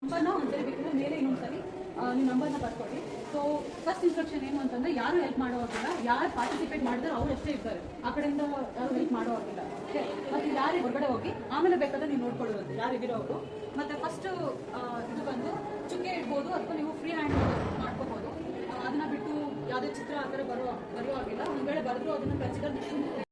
ನಂಬರ್ನ ಒಂದ್ಸರಿ ಬೇಕಿದ್ರೆ ಮೇಲೆ ಇನ್ನೊಂದ್ಸರಿ ನೀವು ನಂಬರ್ನ ಬರ್ಕೊಳ್ಳಿ. ಸೊ ಫಸ್ಟ್ ಇನ್ಸ್ಟ್ರಕ್ಷನ್ ಏನು ಅಂತಂದರೆ ಯಾರು ಹೆಲ್ಪ್ ಮಾಡೋವಾಗಿಲ್ಲ, ಯಾರು ಪಾರ್ಟಿಸಿಪೇಟ್ ಮಾಡಿದ್ರೆ ಅವ್ರು ಅಷ್ಟೇ ಇರ್ತಾರೆ, ಆ ಕಡೆಯಿಂದ ಯಾರು ಹೆಲ್ಪ್ ಮಾಡೋವಾಗಿಲ್ಲ. ಓಕೆ, ಮತ್ತು ಯಾರು ಹೊರಗಡೆ ಹೋಗಿ ಆಮೇಲೆ ಬೇಕಾದ್ರೆ ನೀವು ನೋಡ್ಕೊಳ್ಳೋದು ಯಾರಿದ್ದೀರೋ ಅವರು. ಮತ್ತು ಫಸ್ಟು ಇದು ಬಂದು ಚುಕ್ಕೆ ಇಡ್ಬೋದು ಅಥವಾ ನೀವು ಫ್ರೀ ಹ್ಯಾಂಡ್ ಮಾಡ್ಕೋಬೋದು. ಅದನ್ನು ಬಿಟ್ಟು ಯಾವುದೇ ಚಿತ್ರ ಆ ಥರ ಬರೆಯುವಾಗಿಲ್ಲ. ಒಂದು ವೇಳೆ ಬರೆದ್ರು ಅದನ್ನು ಕನ್ಸಿಡರ್ ಮಾಡ್ಕೊಂಡು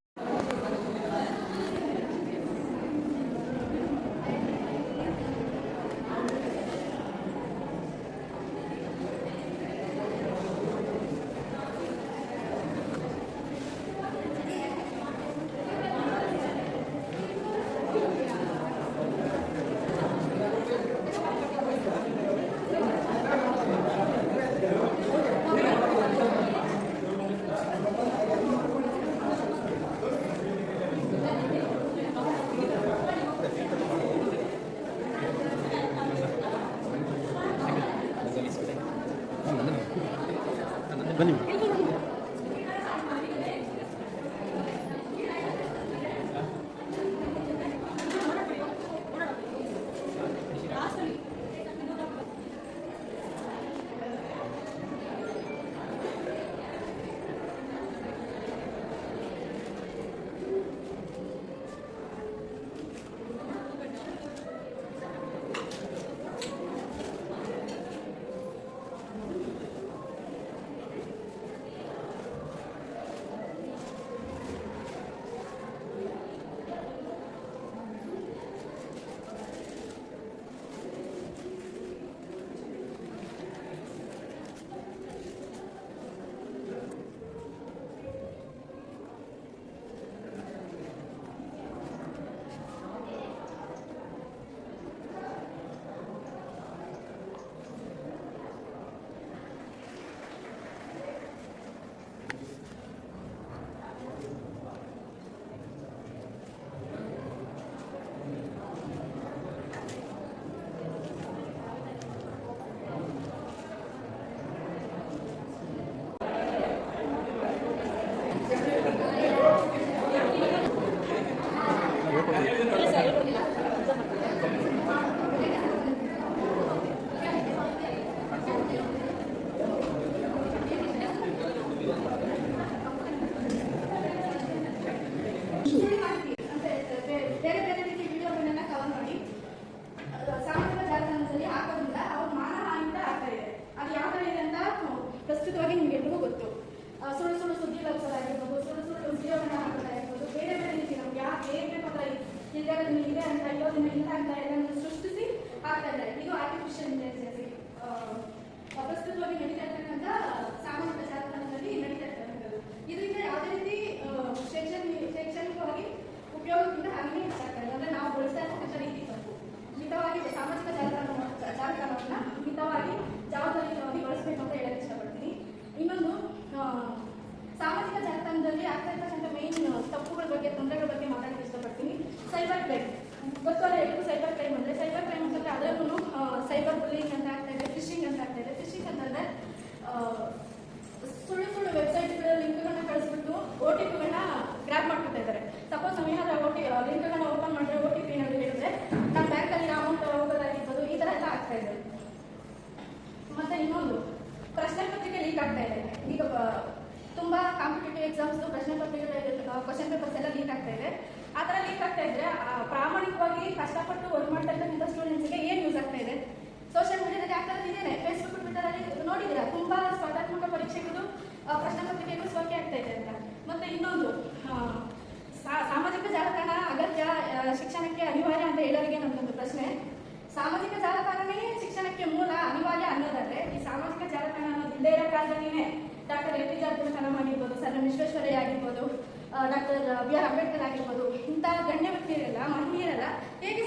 ಬನ್ನಿ. ಪ್ರಸ್ತುತವಾಗಿ ನಿಮ್ಗೆಲ್ರಿಗೂ ಗೊತ್ತು. ಸುಳ್ಳು ಸುಳ್ಳು ಸುದ್ದಿ ಲಭಿಸೋದಾಗಿರ್ಬೋದು, ಸುಳ್ಳು ಸುಳ್ಳು ವಿಡಿಯೋಗಳನ್ನ ಹಾಕೋದಾಗಿರ್ಬೋದು, ಬೇರೆ ಬೇರೆ ರೀತಿ ನಮ್ಗೆ ಯಾಕೆ ಹೇಗೆ ಬೇಕು ಇಲ್ಲದನ್ನ ಇದೆ ಅಂತ ಇರೋದನ್ನ ಇಲ್ಲ ಅಂತ ಎಲ್ಲವನ್ನು ಸೃಷ್ಟಿಸಿ ಆಗ್ತಾ ಇದ್ದಾರೆ. ಇದು ಆರ್ಟಿಫಿಷಿಯಲ್ ಇಂಟೆಲಿಜೆನ್ಸ್ ಪ್ರಸ್ತುತವಾಗಿ ನಡೀತಾ ಇರ್ತಕ್ಕಂಥ ಸಾಮಾಜಿಕ ಜಾಲತಾಣದಲ್ಲಿ ನಡೀತಾ ಇರ್ತಕ್ಕಂಥದ್ದು. ಇದರಿಂದ ಯಾವುದೇ ರೀತಿ ಶೈಕ್ಷಣಿಕವಾಗಿ ಉಪಯೋಗಕ್ಕಿಂತ ಹಾಗೆ ಆಗ್ತಾ ಇದೆ. ಅಂದ್ರೆ ನಾವು ಬಳಸ್ತಾ ಇರ್ತಕ್ಕಂಥ ರೀತಿ ತಪ್ಪು. ಮಿತವಾಗಿ ಸಾಮಾಜಿಕ ಜಾಲತಾಣವನ್ನ ಮಿತವಾಗಿ ಜವಾಬ್ದಾರಿಯುತವಾಗಿ ಬಳಸಬೇಕು ಅಂತ ಹೇಳಕ್ ಇಷ್ಟಪಡ್ತೀನಿ. ಇನ್ನೊಂದು, ಸಾಮಾಜಿಕ ಜಾಲತಾಣದಲ್ಲಿ ಆಗ್ತಾ ಇರ್ತಕ್ಕಂಥ ಮೇನ್ ತಪ್ಪುಗಳ ಬಗ್ಗೆ, ತೊಂದರೆಗಳ ಬಗ್ಗೆ ಮಾತಾಡಕ್ಕೆ ಇಷ್ಟಪಡ್ತೀನಿ. ಸೈಬರ್ ಕ್ರೈಮ್ ಗೊತ್ತಲ್ಲ ಎಲ್ರಿಗೂ. ಸೈಬರ್ ಕ್ರೈಮ್ ಅಂತಂದ್ರೆ ಅದರಲ್ಲೂ ಸೈಬರ್ ಬುಲ್ಲಿಂಗ್ ಅಂತ ಆಗ್ತಾ ಇದೆ, ಫಿಶಿಂಗ್ ಅಂತ ಆಗ್ತಾ ಇದೆ. ಫಿಶಿಂಗ್ ಅಂತಂದ್ರೆ ಸುಳ್ಳು ಸುಳ್ಳು ವೆಬ್ಸೈಟ್ಗಳ ಲಿಂಕ್ಗಳನ್ನ ಕಳಿಸ್ಬಿಟ್ಟು OTPಗಳನ್ನ ಗ್ರಾಪ್ ಮಾಡ್ಕೊತಾ ಇದ್ದಾರೆ. ಸಪೋಸ್ ನಾವು ಏನಾದ್ರು ಲಿಂಕ್ಗಳನ್ನ ಓಪನ್ ಮಾಡಿದ್ರೆ OTP ಏನಾದ್ರು ಹೇಳಿದ್ರೆ ನಮ್ಮ ಬ್ಯಾಂಕಲ್ಲಿ ಅಮೌಂಟ್ ಹೋಗೋದಾಗಿರ್ಬೋದು, ಈ ತರ ಎಲ್ಲ ಆಗ್ತಾ ಇದೆ. ಮತ್ತೆ ಇನ್ನೊಂದು, ಪ್ರಶ್ನೆ ಪತ್ರಿಕೆ ಲೀಕ್ ಆಗ್ತಾ ಇದೆ. ಈಗ ತುಂಬಾ ಕಾಂಪಿಟೇಟಿವ್ ಎಕ್ಸಾಮ್ಸ್ ಕ್ವಶನ್ ಪೇಪರ್ಸ್ ಎಲ್ಲ ಲೀಕ್ ಆಗ್ತಾ ಇದೆ. ಆ ಥರ ಲೀಕ್ ಆಗ್ತಾ ಇದ್ರೆ ಪ್ರಾಮಾಣಿಕವಾಗಿ ಕಷ್ಟಪಟ್ಟು ವರ್ಕ್ ಮಾಡ್ತಾ ಇರ್ತಕ್ಕಂಥ ಸ್ಟೂಡೆಂಟ್ಸ್ಗೆ ಏನು ಯೂಸ್ ಆಗ್ತಾ ಇದೆ? ಸೋಷಿಯಲ್ ಮೀಡಿಯಾದಲ್ಲಿ ಆಗ್ತಾ ಇದ್ದೇನೆ, ಫೇಸ್ಬುಕ್ ಟ್ವಿಟರ್ ಅಲ್ಲಿ ನೋಡಿದ್ದೀರಾ, ತುಂಬಾ ಸ್ಪರ್ಧಾತ್ಮಕ ಪರೀಕ್ಷೆಗಳು ಪ್ರಶ್ನೆ ಪತ್ರಿಕೆಗಳು ಸೋಕೆ ಆಗ್ತಾ ಇದೆ ಅಂತ. ಮತ್ತೆ ಇನ್ನೊಂದು, ಸಾಮಾಜಿಕ ಜಾಲತಾಣ ಅಗತ್ಯ, ಶಿಕ್ಷಣಕ್ಕೆ ಅನಿವಾರ್ಯ ಅಂತ ಹೇಳೋರಿಗೆ ನಮ್ದೊಂದು ಪ್ರಶ್ನೆ. ಸಾಮಾಜಿಕ ಜಾಲತಾಣನೇ ಶಿಕ್ಷಣಕ್ಕೆ ಮೂಲ ಅನಿವಾರ್ಯ ಅನ್ನೋದಾದ್ರೆ, ಈ ಸಾಮಾಜಿಕ ಜಾಲತಾಣ ಅನ್ನೋದು ಇಲ್ಲೇ ಇರೋ ಕಾಲದಲ್ಲಿನೇ ಡಾಕ್ಟರ್ APJ ಅಬ್ದುಲ್ ಕಲಾಂ ಆಗಿರ್ಬೋದು, ಸರ್ ವಿಶ್ವೇಶ್ವರಯ್ಯ ಆಗಿರ್ಬೋದು, ಡಾಕ್ಟರ್ BR ಅಂಬೇಡ್ಕರ್ ಆಗಿರ್ಬೋದು, ಇಂಥ ಗಣ್ಯ ವ್ಯಕ್ತಿಯರೆಲ್ಲ, ಮಹಿಳೆಯರೆಲ್ಲ ಹೇಗೆ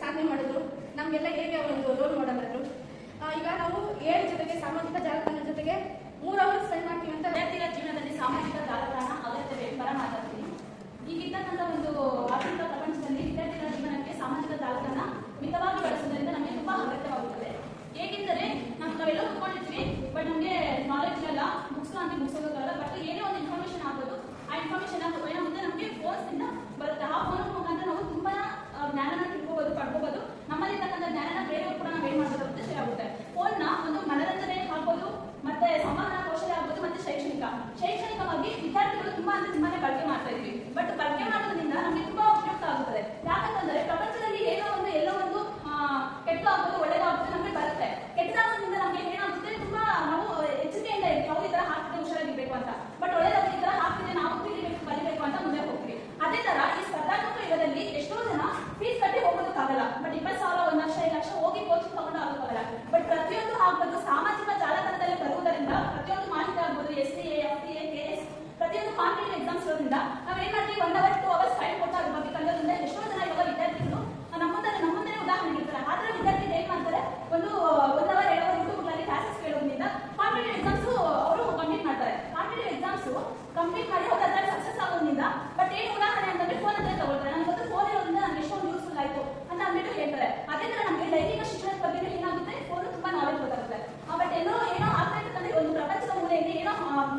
ಸಾಧನೆ ಮಾಡಿದ್ರು, ನಮಗೆಲ್ಲ ಹೇಗೆ ಒಂದು ರೋಲ್ ಮಾಡೆಲ್ ಆದ್ರು. ಈಗ ನಾವು ಜೊತೆಗೆ ಸಾಮಾಜಿಕ ಜಾಲತಾಣ ಜೊತೆಗೆ 3 ಅವರ್ ಸ್ಪೆಂಡ್ ಮಾಡ್ತೀವಿ ಅಂತ. ವಿದ್ಯಾರ್ಥಿಗಳ ಜೀವನದಲ್ಲಿ ಸಾಮಾಜಿಕ ಜಾಲತಾಣ ಅಗತ್ಯವೇ ಪರ ಮಾತಾಡ್ತೀನಿ. ಈಗಿರ್ತಕ್ಕಂಥ ಒಂದು ಆಧುನಿಕ ಪ್ರಪಂಚದಲ್ಲಿ ವಿದ್ಯಾರ್ಥಿಗಳ ಜೀವನಕ್ಕೆ ಸಾಮಾಜಿಕ ಜಾಲತಾಣ ಮಿತವಾಗಿ ಬಳಸೋದ್ರಿಂದ ನಮಗೆ ತುಂಬಾ ಅಗತ್ಯವಾಗುತ್ತದೆ. ಏಕೆಂದರೆ ನಾವೆಲ್ಲ ಓದ್ಕೊಂಡಿರ್ತೀವಿ, ಬಟ್ ನಮಗೆ ನಾಲೆಜ್ ಎಲ್ಲ ಬುಕ್ಸ್ ಅಂತ ಮುಗಿಸೋದಲ್ಲ. ಬಟ್ ಏನೇ ಒಂದು ಇನ್ಫಾರ್ಮೇಶನ್ ಆಗೋದು, ಆ ಇನ್ಫಾರ್ಮೇಶನ್ ಏನಾಗುತ್ತೆ ನಮಗೆ ಫೋನ್ಸ್ನಿಂದ ಬರುತ್ತೆ. ಆ ಫೋನ್ ಮುಖಾಂತರ ನಾವು ತುಂಬಾ ಜ್ಞಾನನ ತಿಳ್ಕೋಬಹುದು, ಪಡ್ಕೋಬಹುದು. ನಮ್ಮ ಕಾಂಪಿಟೇಟಿವ್ ಎಕ್ಸಾಮ್ಸ್ ಇರೋದ್ರಿಂದ ನಾವು ಏನ್ ಮಾಡ್ತೀವಿ 1 ಅವರ್ 2 ಅವರ್ಸ್ ಟೈಮ್ ಕೊಟ್ಟು ಅದ್ರ ಬಗ್ಗೆ ಕಲಿಯೋದ್ರಿಂದ ಎಷ್ಟೋ ಜನ ಇವಾಗ ವಿದ್ಯಾರ್ಥಿಗಳು ನಮ್ಮ ಮುಂದೆ ಉದಾಹರಣೆ ಇರ್ತಾರೆ. ಆದ್ರೆ ವಿದ್ಯಾರ್ಥಿಗಳು ಏನ್ ಮಾಡ್ತಾರೆ, ಒಂದು 1 ಅವರ್ 2 ಅವರ್ ಯೂಟ್ಯೂಬ್ನಲ್ಲಿ ಕ್ಲಾಸಸ್ ಕೇಳೋದ್ರಿಂದ ಕಾಂಪಿಟೇಟಿವ್ ಎಕ್ಸಾಮ್ಸ್ ಅವರು ಕಂಪ್ಲೀಟ್ ಮಾಡ್ತಾರೆ. ಕಾಂಪಿಟೇಟಿವ್ ಎಕ್ಸಾಮ್ಸ್ ಕಂಪ್ಲೀಟ್ ಮಾಡಿ ಅವ್ರು ಅದ್ರಲ್ಲಿ ಸಕ್ಸಸ್ ಆಗೋದ್ರಿಂದ ಬಟ್ ಏನು ಉದಾಹರಣೆ ಅಂತಂದ್ರೆ ಫೋನ್ ಅಂತ ತಗೊಳ್ತಾರೆ. ನನಗೆ ಗೊತ್ತು ಫೋನ್ ಇರೋದ್ರಿಂದ ನನಗೆ ಎಷ್ಟೊಂದು ಯೂಸ್ಫುಲ್ ಆಯ್ತು ಅಂತ ಅಂದ್ಬಿಟ್ಟು ಹೇಳ್ತಾರೆ. ಅದೇ ತರ ನಮಗೆ ಲೈಂಗಿಕ ಶಿಕ್ಷಣದ ಬಗ್ಗೆ ಏನಾಗುತ್ತೆ, ಫೋನ್ ತುಂಬಾ ನಾಲೆಜ್ ಗೊತ್ತಾಗುತ್ತೆ. ಬಟ್ ಏನೋ ಆಗ್ತಾ ಇರ್ತದೆ, ಒಂದು ಪ್ರಪಂಚದ ಮೂಲೆಯಲ್ಲಿ ಏನೋ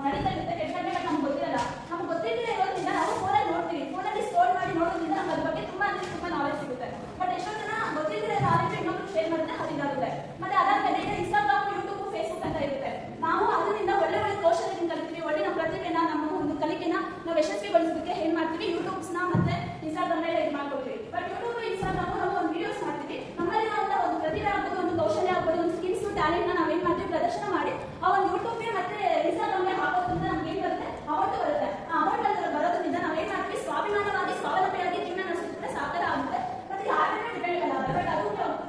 ನಡೀತಾ ಇರುತ್ತೆ ಕೆಟ್ಟಗೆ, ಬಟ್ ನಮ್ಗೆ ಗೊತ್ತಿರಲ್ಲ. ನಮ್ಗೆ ಗೊತ್ತಿಲ್ಲದೆ ಇರೋದ್ರಿಂದ ನಾವು ಫೋನಲ್ಲಿ ನೋಡ್ತೀವಿ, ಫೋನಲ್ಲಿ ಸ್ಟೋರ್ ಮಾಡಿ ನೋಡೋದ್ರಿಂದ ನಮ್ಗೆ ಅದ್ರ ಬಗ್ಗೆ ತುಂಬಾ ನಾಲೆಜ್ ಸಿಗುತ್ತೆ. ಬಟ್ ಎಷ್ಟೋ ಜನ ಗೊತ್ತಿಲ್ಲದೆ ನಾಲೆಜ್ ಇನ್ನೊಬ್ರು ಶೇರ್ ಮಾಡಿದ್ರೆ ಅದು ಇದಾಗುತ್ತೆ. ಮತ್ತೆ ಅದಾದ್ಮೇಲೆ ಈಗ ಇನ್ಸ್ಟಾಗ್ರಾಮ್, ಯೂಟ್ಯೂಬ್, ಫೇಸ್ಬುಕ್ ಅಂತ ಇರುತ್ತೆ. ನಾವು ಅದರಿಂದ ಒಳ್ಳೆ ಕೌಶಲ್ಯದಿಂದ ಕಲಿತೀವಿ, ಒಳ್ಳೆ ನಮ್ಮ ಪ್ರತಿಭೆನ, ನಮ್ಮ ಒಂದು ಕಲಿಕೆನ ನಾವು ಯಶಸ್ವಿಗೊಳಿಸೋದಕ್ಕೆ ಏನ್ ಮಾಡ್ತೀವಿ, ಯೂಟ್ಯೂಬ್ಸ್ ಮತ್ತೆ ಇನ್ಸ್ಟಾಗ್ರಾಮ್ ಮೇಲೆ ಇದು ಮಾಡ್ಕೊಳ್ತೀವಿ. ಬಟ್ ಯೂಟ್ಯೂಬ್, ಇನ್ಸ್ಟಾಗ್ರಾಮ್ ನಾವು ಒಂದು ವಿಡಿಯೋಸ್ ಮಾಡ್ತೀವಿ, ನಮ್ಮಲ್ಲಿ ನಾವು ಒಂದು ಪ್ರತಿಭೆ ಆಗ್ಬೋದು, ಒಂದು ಕೌಶಲ್ಯ ಆಗ್ಬೋದು, ಒಂದು ಸ್ಕಿಲ್ಸ್ ಟ್ಯಾಲೆಂಟ್ ನ ನಾವೇನ್ ಮಾಡ್ತೀವಿ, ಪ್ರದರ್ಶನ ಮಾಡಿ ಆ ಒಂದು ಯೂಟ್ಯೂಬ್ಗೆ ಮತ್ತೆ ಇನ್ಸ್ಟಾಗ್ರಾಮ್ಗೆ ಹಾಕೋದ್ರಿಂದ ನಮ್ಗೆ ಏನ್ ಬರುತ್ತೆ, ಅಮೌಂಟ್ ಬರುತ್ತೆ. ಆ ಅಮೌಂಟ್ ಬರೋದ್ರಿಂದ ನಾವೇನ್ ಮಾಡ್ತೀವಿ, ಸ್ವಾಭಿಮಾನವಾಗಿ ಸ್ವಾವಲಂಬಿಯಾಗಿ ಜೀವನ ನಡೆಸಿದ್ರೆ ಸಾಕಾರ ಆಗುತ್ತೆ. ಮತ್ತೆ ಯಾರನ್ನೇ ಡಿಪೆಂಡ್ ಆಗಲ್ಲ, ಬಟ್ ಅದು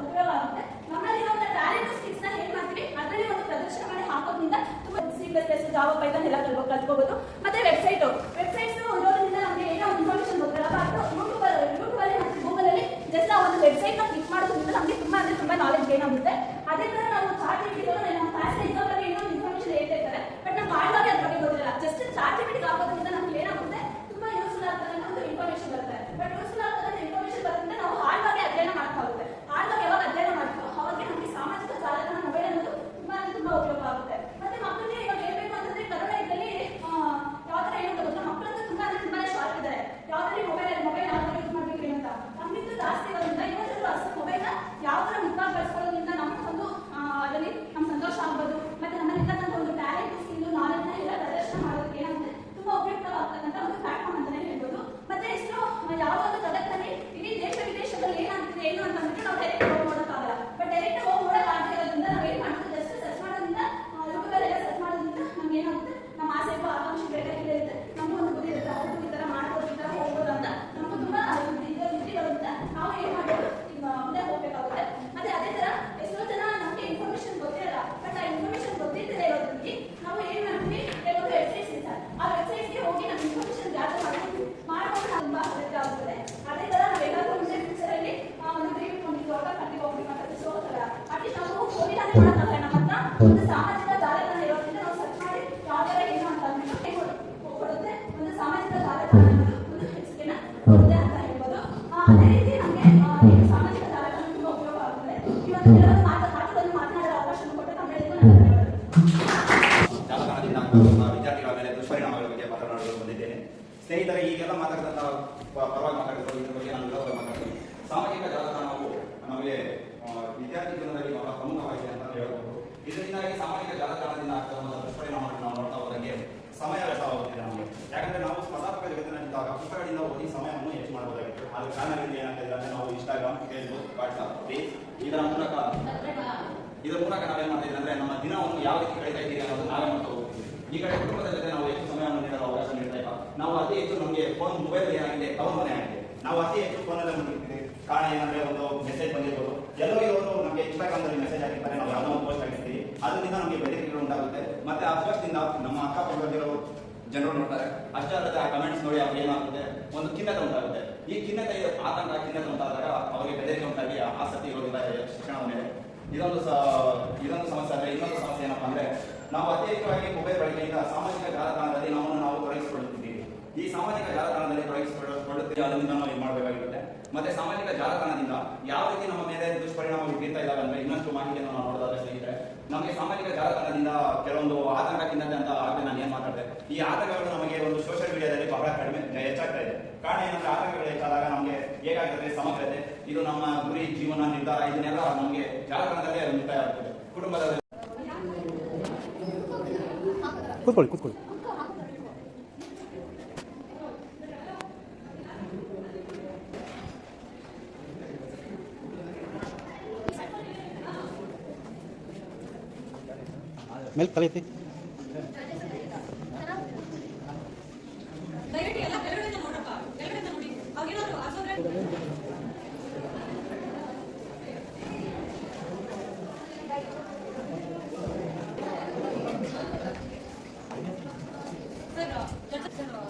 ಉಪಯೋಗ ಆಗುತ್ತೆ. ನಮ್ಮಲ್ಲಿರೋ ಟ್ಯಾಲೆಂಟ್ ಸ್ಕಿಲ್ಸ್ ನ ಏನ್ ಮಾಡ್ತೀವಿ, ಅದರಲ್ಲಿ ಒಂದು ಪ್ರದರ್ಶನ ಮಾಡಿ ಹಾಕೋದ್ರಿಂದ ತುಂಬಾ C++, ಜಾವಾ, ಪೈಥಾನ್ ಎಲ್ಲ ಕಲ್ತ್ಕೋಬಹುದು. ಮತ್ತೆ ವೆಬ್ಸೈಟ್ಸ್ ಇರೋದ್ರಿಂದ ನಮಗೆ ಏನೋ ಒಂದು ಇನ್ಫಾರ್ಮೇಶನ್ ಗೊತ್ತಿಲ್ಲ, ಬಟ್ ಯೂಟ್ಯೂಬ್ ಅಲ್ಲಿ ಮತ್ತೆ ಗೂಗಲ್ ಅಲ್ಲಿ ಜಸ್ಟ್ ಆ ಒಂದು ವೆಬ್ಸೈಟ್ ನ ಕ್ಲಿಕ್ ಮಾಡೋದ್ರಿಂದ ನಮಗೆ ತುಂಬಾ ನಾಲೆಜ್ ಗೇನ್ ಆಗುತ್ತೆ. ಅದೇ ತರ ನಾವು ಚಾಟ್ ಜಿಪಿಟಿ ನಮ್ಮ ಕ್ಲಾಸ್ ಎಕ್ಸಾಮ್ ಅಲ್ಲಿ ಏನೋ ಇನ್ಫಾರ್ಮೇಶನ್ ಹೇಳ್ತಾ ಇರ್ತಾರೆ, ಬಟ್ ನಾವು ಮಾಡುವಾಗ ಅದ್ರ ಬಗ್ಗೆ ಗೊತ್ತಿಲ್ಲ. ಜಸ್ಟ್ ಚಾಟ್ ಜಿಪಿಟಿ ಹಾಕೋದ್ರಿಂದ ನಮ್ಗೆ ಏನಾಗುತ್ತೆ, ತುಂಬಾ ಯೂಸ್ಫುಲ್ ಆಗ್ತಕ್ಕಂಥ ಒಂದು ಇನ್ಫಾರ್ಮೇಶನ್ ಬರುತ್ತೆ. ಬಟ್ ಯೂಸ್ಫುಲ್ ಆಗ್ತಕ್ಕಂಥ ಇನ್ಫಾರ್ಮೇಶನ್ ಬರೋದ್ರಿಂದ ನಾವು ಆಳವಾಗಿ ಅಧ್ಯಯನ ಮಾಡ್ತಾ ಹೋಗುತ್ತೆ. ಆಳವಾಗಿ ಯಾವಾಗ ಅಧ್ಯಯನ ಮಾಡ್ತೀವೋ ಅವಾಗ ನಮಗೆ ಸಾಮಾಜಿಕ ಜಾಲತಾಣ ಮೊಬೈಲ್ ಅನ್ನೋದು ತುಂಬಾ ಉಪಯೋಗ ಆಗುತ್ತೆ. ಮತ್ತೆ ಮಕ್ಕಳಿಗೆ ಇವಾಗ ಹೇಳ್ಬೇಕು ಅಂತಂದ್ರೆ ಕರೋನಾ ಇದ್ದಲ್ಲಿ ಯಾವ ತರ ಏನು ಗೊತ್ತಾ, ಮಕ್ಕಳಂತೂ ತುಂಬಾನೇ ಶಾರ್ಪ್ ಇದ್ದಾರೆ. ಯಾವ್ದ್ರಲ್ಲಿ ಮೊಬೈಲ್ ಯಾವ ತರ ಯೂಸ್ ಮಾಡ್ಬೇಕು ಅಂತ ನಮ್ಗಿಂತ ಜಾಸ್ತಿ ಇರೋದ್ರಿಂದ ಇವತ್ತು ಅಷ್ಟು ಮೊಬೈಲ್ ನ ಯಾವ ತರ ಮುಖ ಬಳಸ್ಕೊಳ್ಳೋದ್ರಿಂದ ನಮ್ಗೆ ಒಂದು ಅದರಲ್ಲಿ ನಮ್ಮ ಸಂತೋಷ ಆಗ್ಬೋದು, ಮತ್ತೆ ನಮ್ಮಲ್ಲಿರ್ತಕ್ಕಂಥ ಒಂದು ಟ್ಯಾಲೆಂಟ್, ಸ್ಕಿಲ್, ನಾಲೆಜ್ ನ ಎಲ್ಲ ಪ್ರದರ್ಶನ ಮಾಡೋದಕ್ಕೆ ಏನಾಗುತ್ತೆ, ತುಂಬಾ ಉಪಯುಕ್ತವಾಗ್ತಕ್ಕಂಥ ಒಂದು ಪ್ಲಾಟ್ಫಾರ್ಮ್ ಅಂತಾನೆ ಹೇಳ್ಬೋದು. ಮತ್ತೆ ಎಷ್ಟೋ ಯಾವುದೋ ಒಂದು ಜಗತ್ತಲ್ಲಿ ಇಡೀ ದೇಶ ವಿದೇಶದಲ್ಲಿ ಏನಾಗ್ತಿದೆ ಏನು ಅಂತ ಅಂದ್ಬಿಟ್ಟು ನಾವು ಡೈರೆಕ್ಟ್ ಹೋಗಿ ನೋಡೋಕ್ಕಾಗಲ್ಲ. ಬಟ್ ಡೈರೆಕ್ಟ್ ಹೋಗಿ ನೋಡೋಕ್ಕಾಗದೇ ಇರೋದ್ರಿಂದ ನಾವು ಏನ್ ಮಾಡ್ತೀವಿ, ಜಸ್ಟ್ ಸರ್ಚ್ ಮಾಡೋದ್ರಿಂದ, ಯೂಟ್ಯೂಬ್ ಅಲ್ಲಿ ಎಲ್ಲ ಸರ್ಚ್ ಮಾಡೋದ್ರಿಂದ ನಮ್ಗೆ ಏನಾಗುತ್ತೆ, ನಮ್ಮ ಆಸೆಗೂ ಆಕಾಂಕ್ಷೆ ಬೇರೆ ಇರುತ್ತೆ, ನಮಗೂ ಒಂದು ಬುದ್ಧಿ ಇರುತ್ತೆ, ಅವ್ರು ಈ ತರ ಮಾಡ್ಬೋದು, ಈ ತರ ಹೋಗ್ಬೋದು ಅಂತ ನಮಗೂ ತುಂಬಾ ಬುದ್ಧಿ ಬರುತ್ತೆ. ನಾವು ಏನ್ ಮಾಡ್ಬೋದು, ಈಗ ಮುಂದೆ ಹೋಗ್ಬೇಕಾಗುತ್ತೆ. ಮತ್ತೆ ಅದೇ ತರ ಎಷ್ಟೋ ಜನ ನಮಗೆ ಇನ್ಫಾರ್ಮೇಶನ್ ಗೊತ್ತಿರಲ್ಲ, ಬಟ್ ಆ ಇನ್ಫಾರ್ಮೇಶನ್ ಗೊತ್ತಿಲ್ಲದೆ ಇರೋದ್ರಲ್ಲಿ ನಾವು ಏನ್ ಮಾಡ್ತೀವಿ, ಕೆಲವೊಂದು ವೆಬ್ಸೈಟ್ಸ್ ಇರ್ತಾರೆ, ಆ ವೆಬ್ಸೈಟ್ಗೆ ಹೋಗಿ ನಮ್ಮ ಇನ್ಫಾರ್ಮೇಶನ್ ಗ್ಯಾದರ್ ಮಾಡ್ಕೊಂಡು ತುಂಬಾ ಅಗತ್ಯ ಆಗುತ್ತದೆ. ಅದೇ ತರ ನಾವೆಲ್ಲರೂ ಮುಂದೆ ಫ್ಯೂಚರ್ ಅಲ್ಲಿ ಒಂದು ಡ್ರೀಮ್ ಇಟ್ಕೊಂಡಿದ್ವಿ, ಆಗ ಕಟ್ಟಿಗೆ ಹೋಗ್ಬೇಕು ಅಂತ ಸೊ ತರ ಅಟ್ಲೀಸ್ಟ್ ನಾವು ಹೋಗಿದಾನೆ ಮಾಡೋಕ್ಕಾಗಲ್ಲ. ನಮ್ಮ ಹತ್ರ ಒಂದು ಸಾಮಾಜಿಕ ಜಾಲತಾಣ ಇರೋದ್ರಿಂದ ನಾವು ಸರ್ಚ್ ಮಾಡಿ ಯಾವ ತರ ಏನು ಅಂತ ಅಂದ್ಬಿಟ್ಟು ಕೊಡುತ್ತೆ. ಒಂದು ಸಾಮಾಜಿಕ ಜಾಲತಾಣ ಒಂದು ಹೆಚ್ಚಿಗೆನ ಕೊಡುತ್ತೆ ಅಂತ ಹೇಳ್ಬೋದು. ಅದೇ ರೀತಿ ನಮಗೆ ಸಾಮಾಜಿಕ ಜಾಲತಾಣ ತುಂಬಾ ಉಪಯೋಗ ಆಗುತ್ತದೆ. ಇವತ್ತು ಕೆಲವೊಂದು ಮಾತುಗಳನ್ನು ಮಾತನಾಡೋ ಅವಕಾಶ ಕೊಟ್ಟು ತಮ್ಮೆಲ್ಲರಿಗೂ ವಿದ್ಯಾರ್ಥಿಗಳ ಮೇಲೆ ದುಷ್ಪರಿಣಾಮಗಳ ಬಗ್ಗೆ ಮಾತನಾಡಲು ಬಂದಿದ್ದೇನೆ. ಸ್ನೇಹಿತರೆ, ಈಗೆಲ್ಲ ಮಾತಾಡಿದಂತಹ ಪರವಾಗಿ ಮಾತಾಡಿದ್ರು, ಇದ್ರ ಬಗ್ಗೆ ನಾನು ವಿರೋಧ ಮಾತಾಡ್ತೀನಿ. ಸಾಮಾಜಿಕ ಜಾಲತಾಣವು ನಮಗೆ ವಿದ್ಯಾರ್ಥಿ ಜೀವನದಲ್ಲಿ ಬಹಳ ಪ್ರಮುಖವಾಗಿದೆ ಅಂತ ಹೇಳಬಹುದು. ಇದರಿಂದಾಗಿ ಸಾಮಾಜಿಕ ಜಾಲತಾಣದಿಂದ ಆಗ್ತಕ್ಕಂಥ ದುಷ್ಪರಿಣಾಮಗಳನ್ನು ನಾವು ನೋಡ್ತಾ ಹೋದಂಗೆ ಸಮಯ ವ್ಯರ್ಥವಾಗುತ್ತಿದೆ ನಮಗೆ. ಯಾಕಂದ್ರೆ ನಾವು ಸ್ಪರ್ಧಾತ್ಮಕ ಜಗತ್ತಿನಲ್ಲಿದ್ದಾಗ ಪುಸ್ತಕಗಳಿಂದ ಓದಿ ಸಮಯವನ್ನು ಹೆಚ್ಚು ಮಾಡಬಹುದಾಗಿತ್ತು. ಆದ ಕಾರಣದಿಂದ ಏನಾಗ್ತದೆ ಅಂದ್ರೆ ನಾವು ಇನ್ಸ್ಟಾಗ್ರಾಮ್, ಫೇಸ್ಬುಕ್, ವಾಟ್ಸ್ಆಪ್, ಫೇಸ್ ಇದರ ಮೂಲಕ ನಾವೇನ್ ಮಾಡ್ತೀವಿ ಅಂದ್ರೆ ನಮ್ಮ ದಿನವನ್ನು ಯಾವ ರೀತಿ ಕಳೀತಾ ಇದ್ದೀವಿ ಅನ್ನೋದು ನಾವೇ ಮಾಡ್ತಾ ಹೋಗ್ತೀವಿ. ಈ ಕಡೆ ಕುಟುಂಬದ ಜೊತೆ ನಾವು ಹೆಚ್ಚು ಸಮಯವನ್ನು ನೀಡಲು ಅವಕಾಶ ನೀಡ್ತಾ ಇಲ್ಲ. ನಾವು ಅತಿ ಹೆಚ್ಚು ನಮಗೆ ಮೊಬೈಲ್ ಏನಾಗಿದೆ, ಅವಲಂಬನೆ ಆಗಿದೆ. ನಾವು ಅತಿ ಹೆಚ್ಚು ಫೋನಲ್ಲೇ ಮುಗಿರ್ತೀವಿ. ಕಾರಣ ಏನಂದ್ರೆ ಒಂದು ಮೆಸೇಜ್ ಬಂದಿರ್ಬೋದು, ಎಲ್ಲೋ ಇರೋರು ನಮಗೆ ಇನ್ಸ್ಟಾಗ್ರಾಮ್ದಲ್ಲಿ ಮೆಸೇಜ್ ಆಗಿರ್ತಾರೆ, ನಾವು ಯಾವುದೋ ಒಂದು ಪೋಸ್ಟ್ ಆಗಿರ್ತೀವಿ, ಅದರಿಂದ ನಮಗೆ ಬೆದರಿಕೆಗಳು ಉಂಟಾಗುತ್ತೆ. ಮತ್ತೆ ಆ ಪೋಸ್ಟ್ನಿಂದ ನಮ್ಮ ಅಕ್ಕಪಕ್ಕದಲ್ಲಿರೋ ಜನರು ನೋಡ್ತಾರೆ. ಅಷ್ಟೇ ಅಲ್ಲದೆ ಆ ಕಮೆಂಟ್ಸ್ ನೋಡಿ ಅವ್ರಿಗೆ ಏನಾಗುತ್ತೆ, ಒಂದು ಖಿನ್ನತೆ ಉಂಟಾಗುತ್ತೆ. ಈ ಖಿನ್ನತೆ ಆತಂಕ, ಖಿನ್ನತೆ ಉಂಟಾದಾಗ ಅವರಿಗೆ ಬೆದರಿಕೆ ಉಂಟಾಗಿ ಆಸಕ್ತಿ ಇರೋದಿಲ್ಲ ಶಿಕ್ಷಣದ ಮೇಲೆ. ಇದೊಂದು ಸಮಸ್ಯೆ. ಅಂದ್ರೆ ಇನ್ನೊಂದು ಸಮಸ್ಯೆ ಏನಪ್ಪಾ ಅಂದ್ರೆ, ನಾವು ಅತಿ ಹೆಚ್ಚಾಗಿ ಮೊಬೈಲ್ ಬಳಕೆಯಿಂದ ಸಾಮಾಜಿಕ ಜಾಲತಾಣದಲ್ಲಿ ನಾವು ತೊಡಗಿಸಿಕೊಳ್ಳುತ್ತಿದ್ದೀವಿ. ಈ ಸಾಮಾಜಿಕ ಜಾಲತಾಣದಲ್ಲಿ ತೊಡಗಿಸಿಕೊಳ್ಳುತ್ತಿದ್ದೀವಿ, ಅದರಿಂದ ನಾವು ಏನು ಮಾಡಬೇಕಾಗಿರುತ್ತೆ. ಮತ್ತೆ ಸಾಮಾಜಿಕ ಜಾಲತಾಣದಿಂದ ಯಾವ ರೀತಿ ನಮ್ಮ ಮೇಲೆ ದುಷ್ಪರಿಣಾಮ ಬೀರ್ತಾ ಇದ್ದಾವೆ ಅಂದ್ರೆ, ಇನ್ನಷ್ಟು ಮಾಹಿತಿಯನ್ನು ನಾವು ನೋಡೋದಾದ್ರೆ ಸ್ನೇಹಿತರೆ, ನಮಗೆ ಸಾಮಾಜಿಕ ಜಾಲತಾಣದಿಂದ ಕೆಲವೊಂದು ಆತಂಕ, ಖಿನ್ನತೆ ಅಂತ ಆಗದೆ ನಾನು ಏನ್ ಮಾತಾಡಿದೆ. ಈ ಆತಂಕಗಳು ನಮಗೆ ಒಂದು ಸೋಷಿಯಲ್ ಮೀಡಿಯಾದಲ್ಲಿ ಬಹಳ ಹೆಚ್ಚಾಗ್ತಾ ಇದೆ. ಕಾರಣ ಏನಂದ್ರೆ, ಆತಂಕಗಳು ಹೆಚ್ಚಾದಾಗ ನಮಗೆ ಹೇಗಾಗ್ತದೆ, ಸಮಗ್ರತೆ, ಇದು ನಮ್ಮ ಗುರಿ, ಜೀವನ, ನಿರ್ಧಾರ ಇದನ್ನೆಲ್ಲ ನಮಗೆ ಜಾಲತಾಣದಲ್ಲೇ ಮುಕ್ತಾಯ ಆಗ್ತದೆ. ಕುಟುಂಬದ ಕೂತ್ಕೊಳ್ಳಿ. ಮೇಲೆ ತಲೆ ಐತಿ. ದಯವಿಟ್ಟು ಎಲ್ಲ ಕೆಳಗಡೆಯಿಂದ ನೋಡಪ್ಪ, ಕೆಳಗಡೆಯಿಂದ ನೋಡಿ. ಅವಾಗೇನಾದ್ರು ಆಸೋದ್ರೆ ಸರ್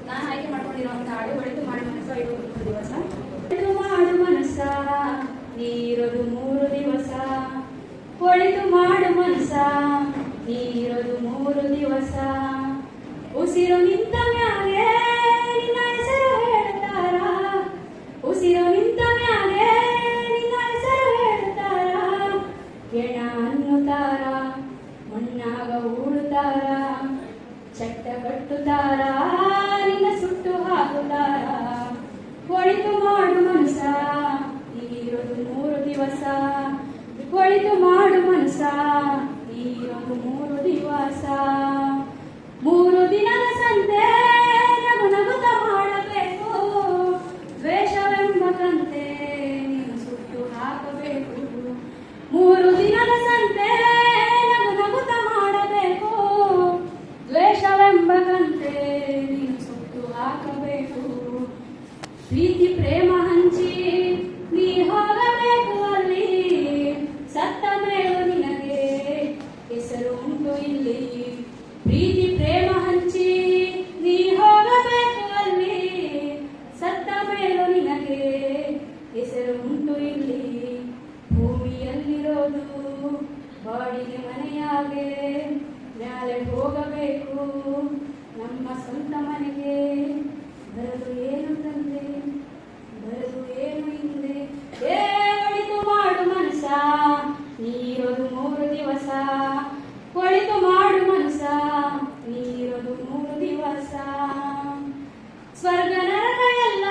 ನಾನು ಆಯ್ಕೆ ಮಾಡ್ಕೊಂಡಿರುವಂತಹ ಹಾಡು ಒಳಿತು ಮಾಡಿ ಮನಸ್ಸ ಇರುವುದು 3 ದಿವಸ. ಒಳಿತು ಮಾಡು ಮನಸ್ಸ ನೀರದು 3 ದಿವಸ. ಒಳಿತು ಮಾಡು ಮನಸ್ಸ ನೀರದು 3 ದಿವಸ. ಉಸಿರು ನಿಂತ ಮ್ಯಾಲೆ ನಿನ್ನ ಹೆಸರು ಹೇಳ್ತಾರ. ಉಸಿರು ನಿಂತ ಮ್ಯಾಲೆ ನಿನ್ನ ಹೆಸರು ಹೇಳ್ತಾರ. ಎಣ ಅನ್ನುತ್ತಾರ, ಮಣ್ಣಾಗ ಹೂಡುತ್ತಾರ, ಚಟ್ಟ ಕಟ್ಟುತ್ತಾರ, ನಿನ್ನ ಸುಟ್ಟು ಹಾಕುತ್ತಾರ. ಒಳಿತು ಮಾಡು ಮನಸ್ಸ ಇರೋದು 3 ದಿವಸ. ಒಳಿತು ಮಾಡು ಮನಸ್ಸ ಇರೋದು 3 ದಿವಸ. 3 ದಿನದ ಸಂತೆ ನಗು ನಗುತ್ತ ಮಾಡಬೇಕು. ದ್ವೇಷವೆಂಬ ಕಂತೆ ನೀನು ಸುಟ್ಟು ಹಾಕಬೇಕು. 3 ದಿನದ ಸಂತೆ ನಗು ನಗುತ್ತ ಮಾಡಬೇಕು. ದ್ವೇಷವೆಂಬ ಕಂತೆ ನೀನು ಸುಟ್ಟು ಹಾಕಬೇಕು. ಪ್ರೀತಿ ಪ್ರೇಮ ಹಂಚಿ ನೀ ಹೋಗಬೇಕು ಅಲ್ಲಿ. ಸತ್ತ ಮೇಲೂ ನಿನಗೆ ಹೆಸರು ಉಂಟು ಇಲ್ಲಿ. ಪ್ರೀತಿ ಪ್ರೇಮ ಹಂಚಿ ನೀ ಹೋಗಬೇಕು ಅಲ್ಲಿ. ಸತ್ತ ಮೇಲೂ ನಿನಗೆ ಹೆಸರು ಉಂಟು ಇಲ್ಲಿ. ಭೂಮಿಯಲ್ಲಿರೋದು ಬಾಡಿಗೆ ಮನೆಯಾಗೆ ಮ್ಯಾಲೆ ಹೋಗಬೇಕು ನಮ್ಮ ಸ್ವಂತ ಮನೆಗೆ. ಬರದು ಏನು ತಂದೆ, ಬರದು ಏನು ಹಿಂದೆ. ಒಳಿತು ಮಾಡು ಮನಸ್ಸ ನೀರೋದು 3 ದಿವಸ. ಒಳಿತು ಮಾಡು ಮನಸ್ಸ ನೀರೋದು 3 ದಿವಸ. ಸ್ವರ್ಗ ನರಕ ಎಲ್ಲ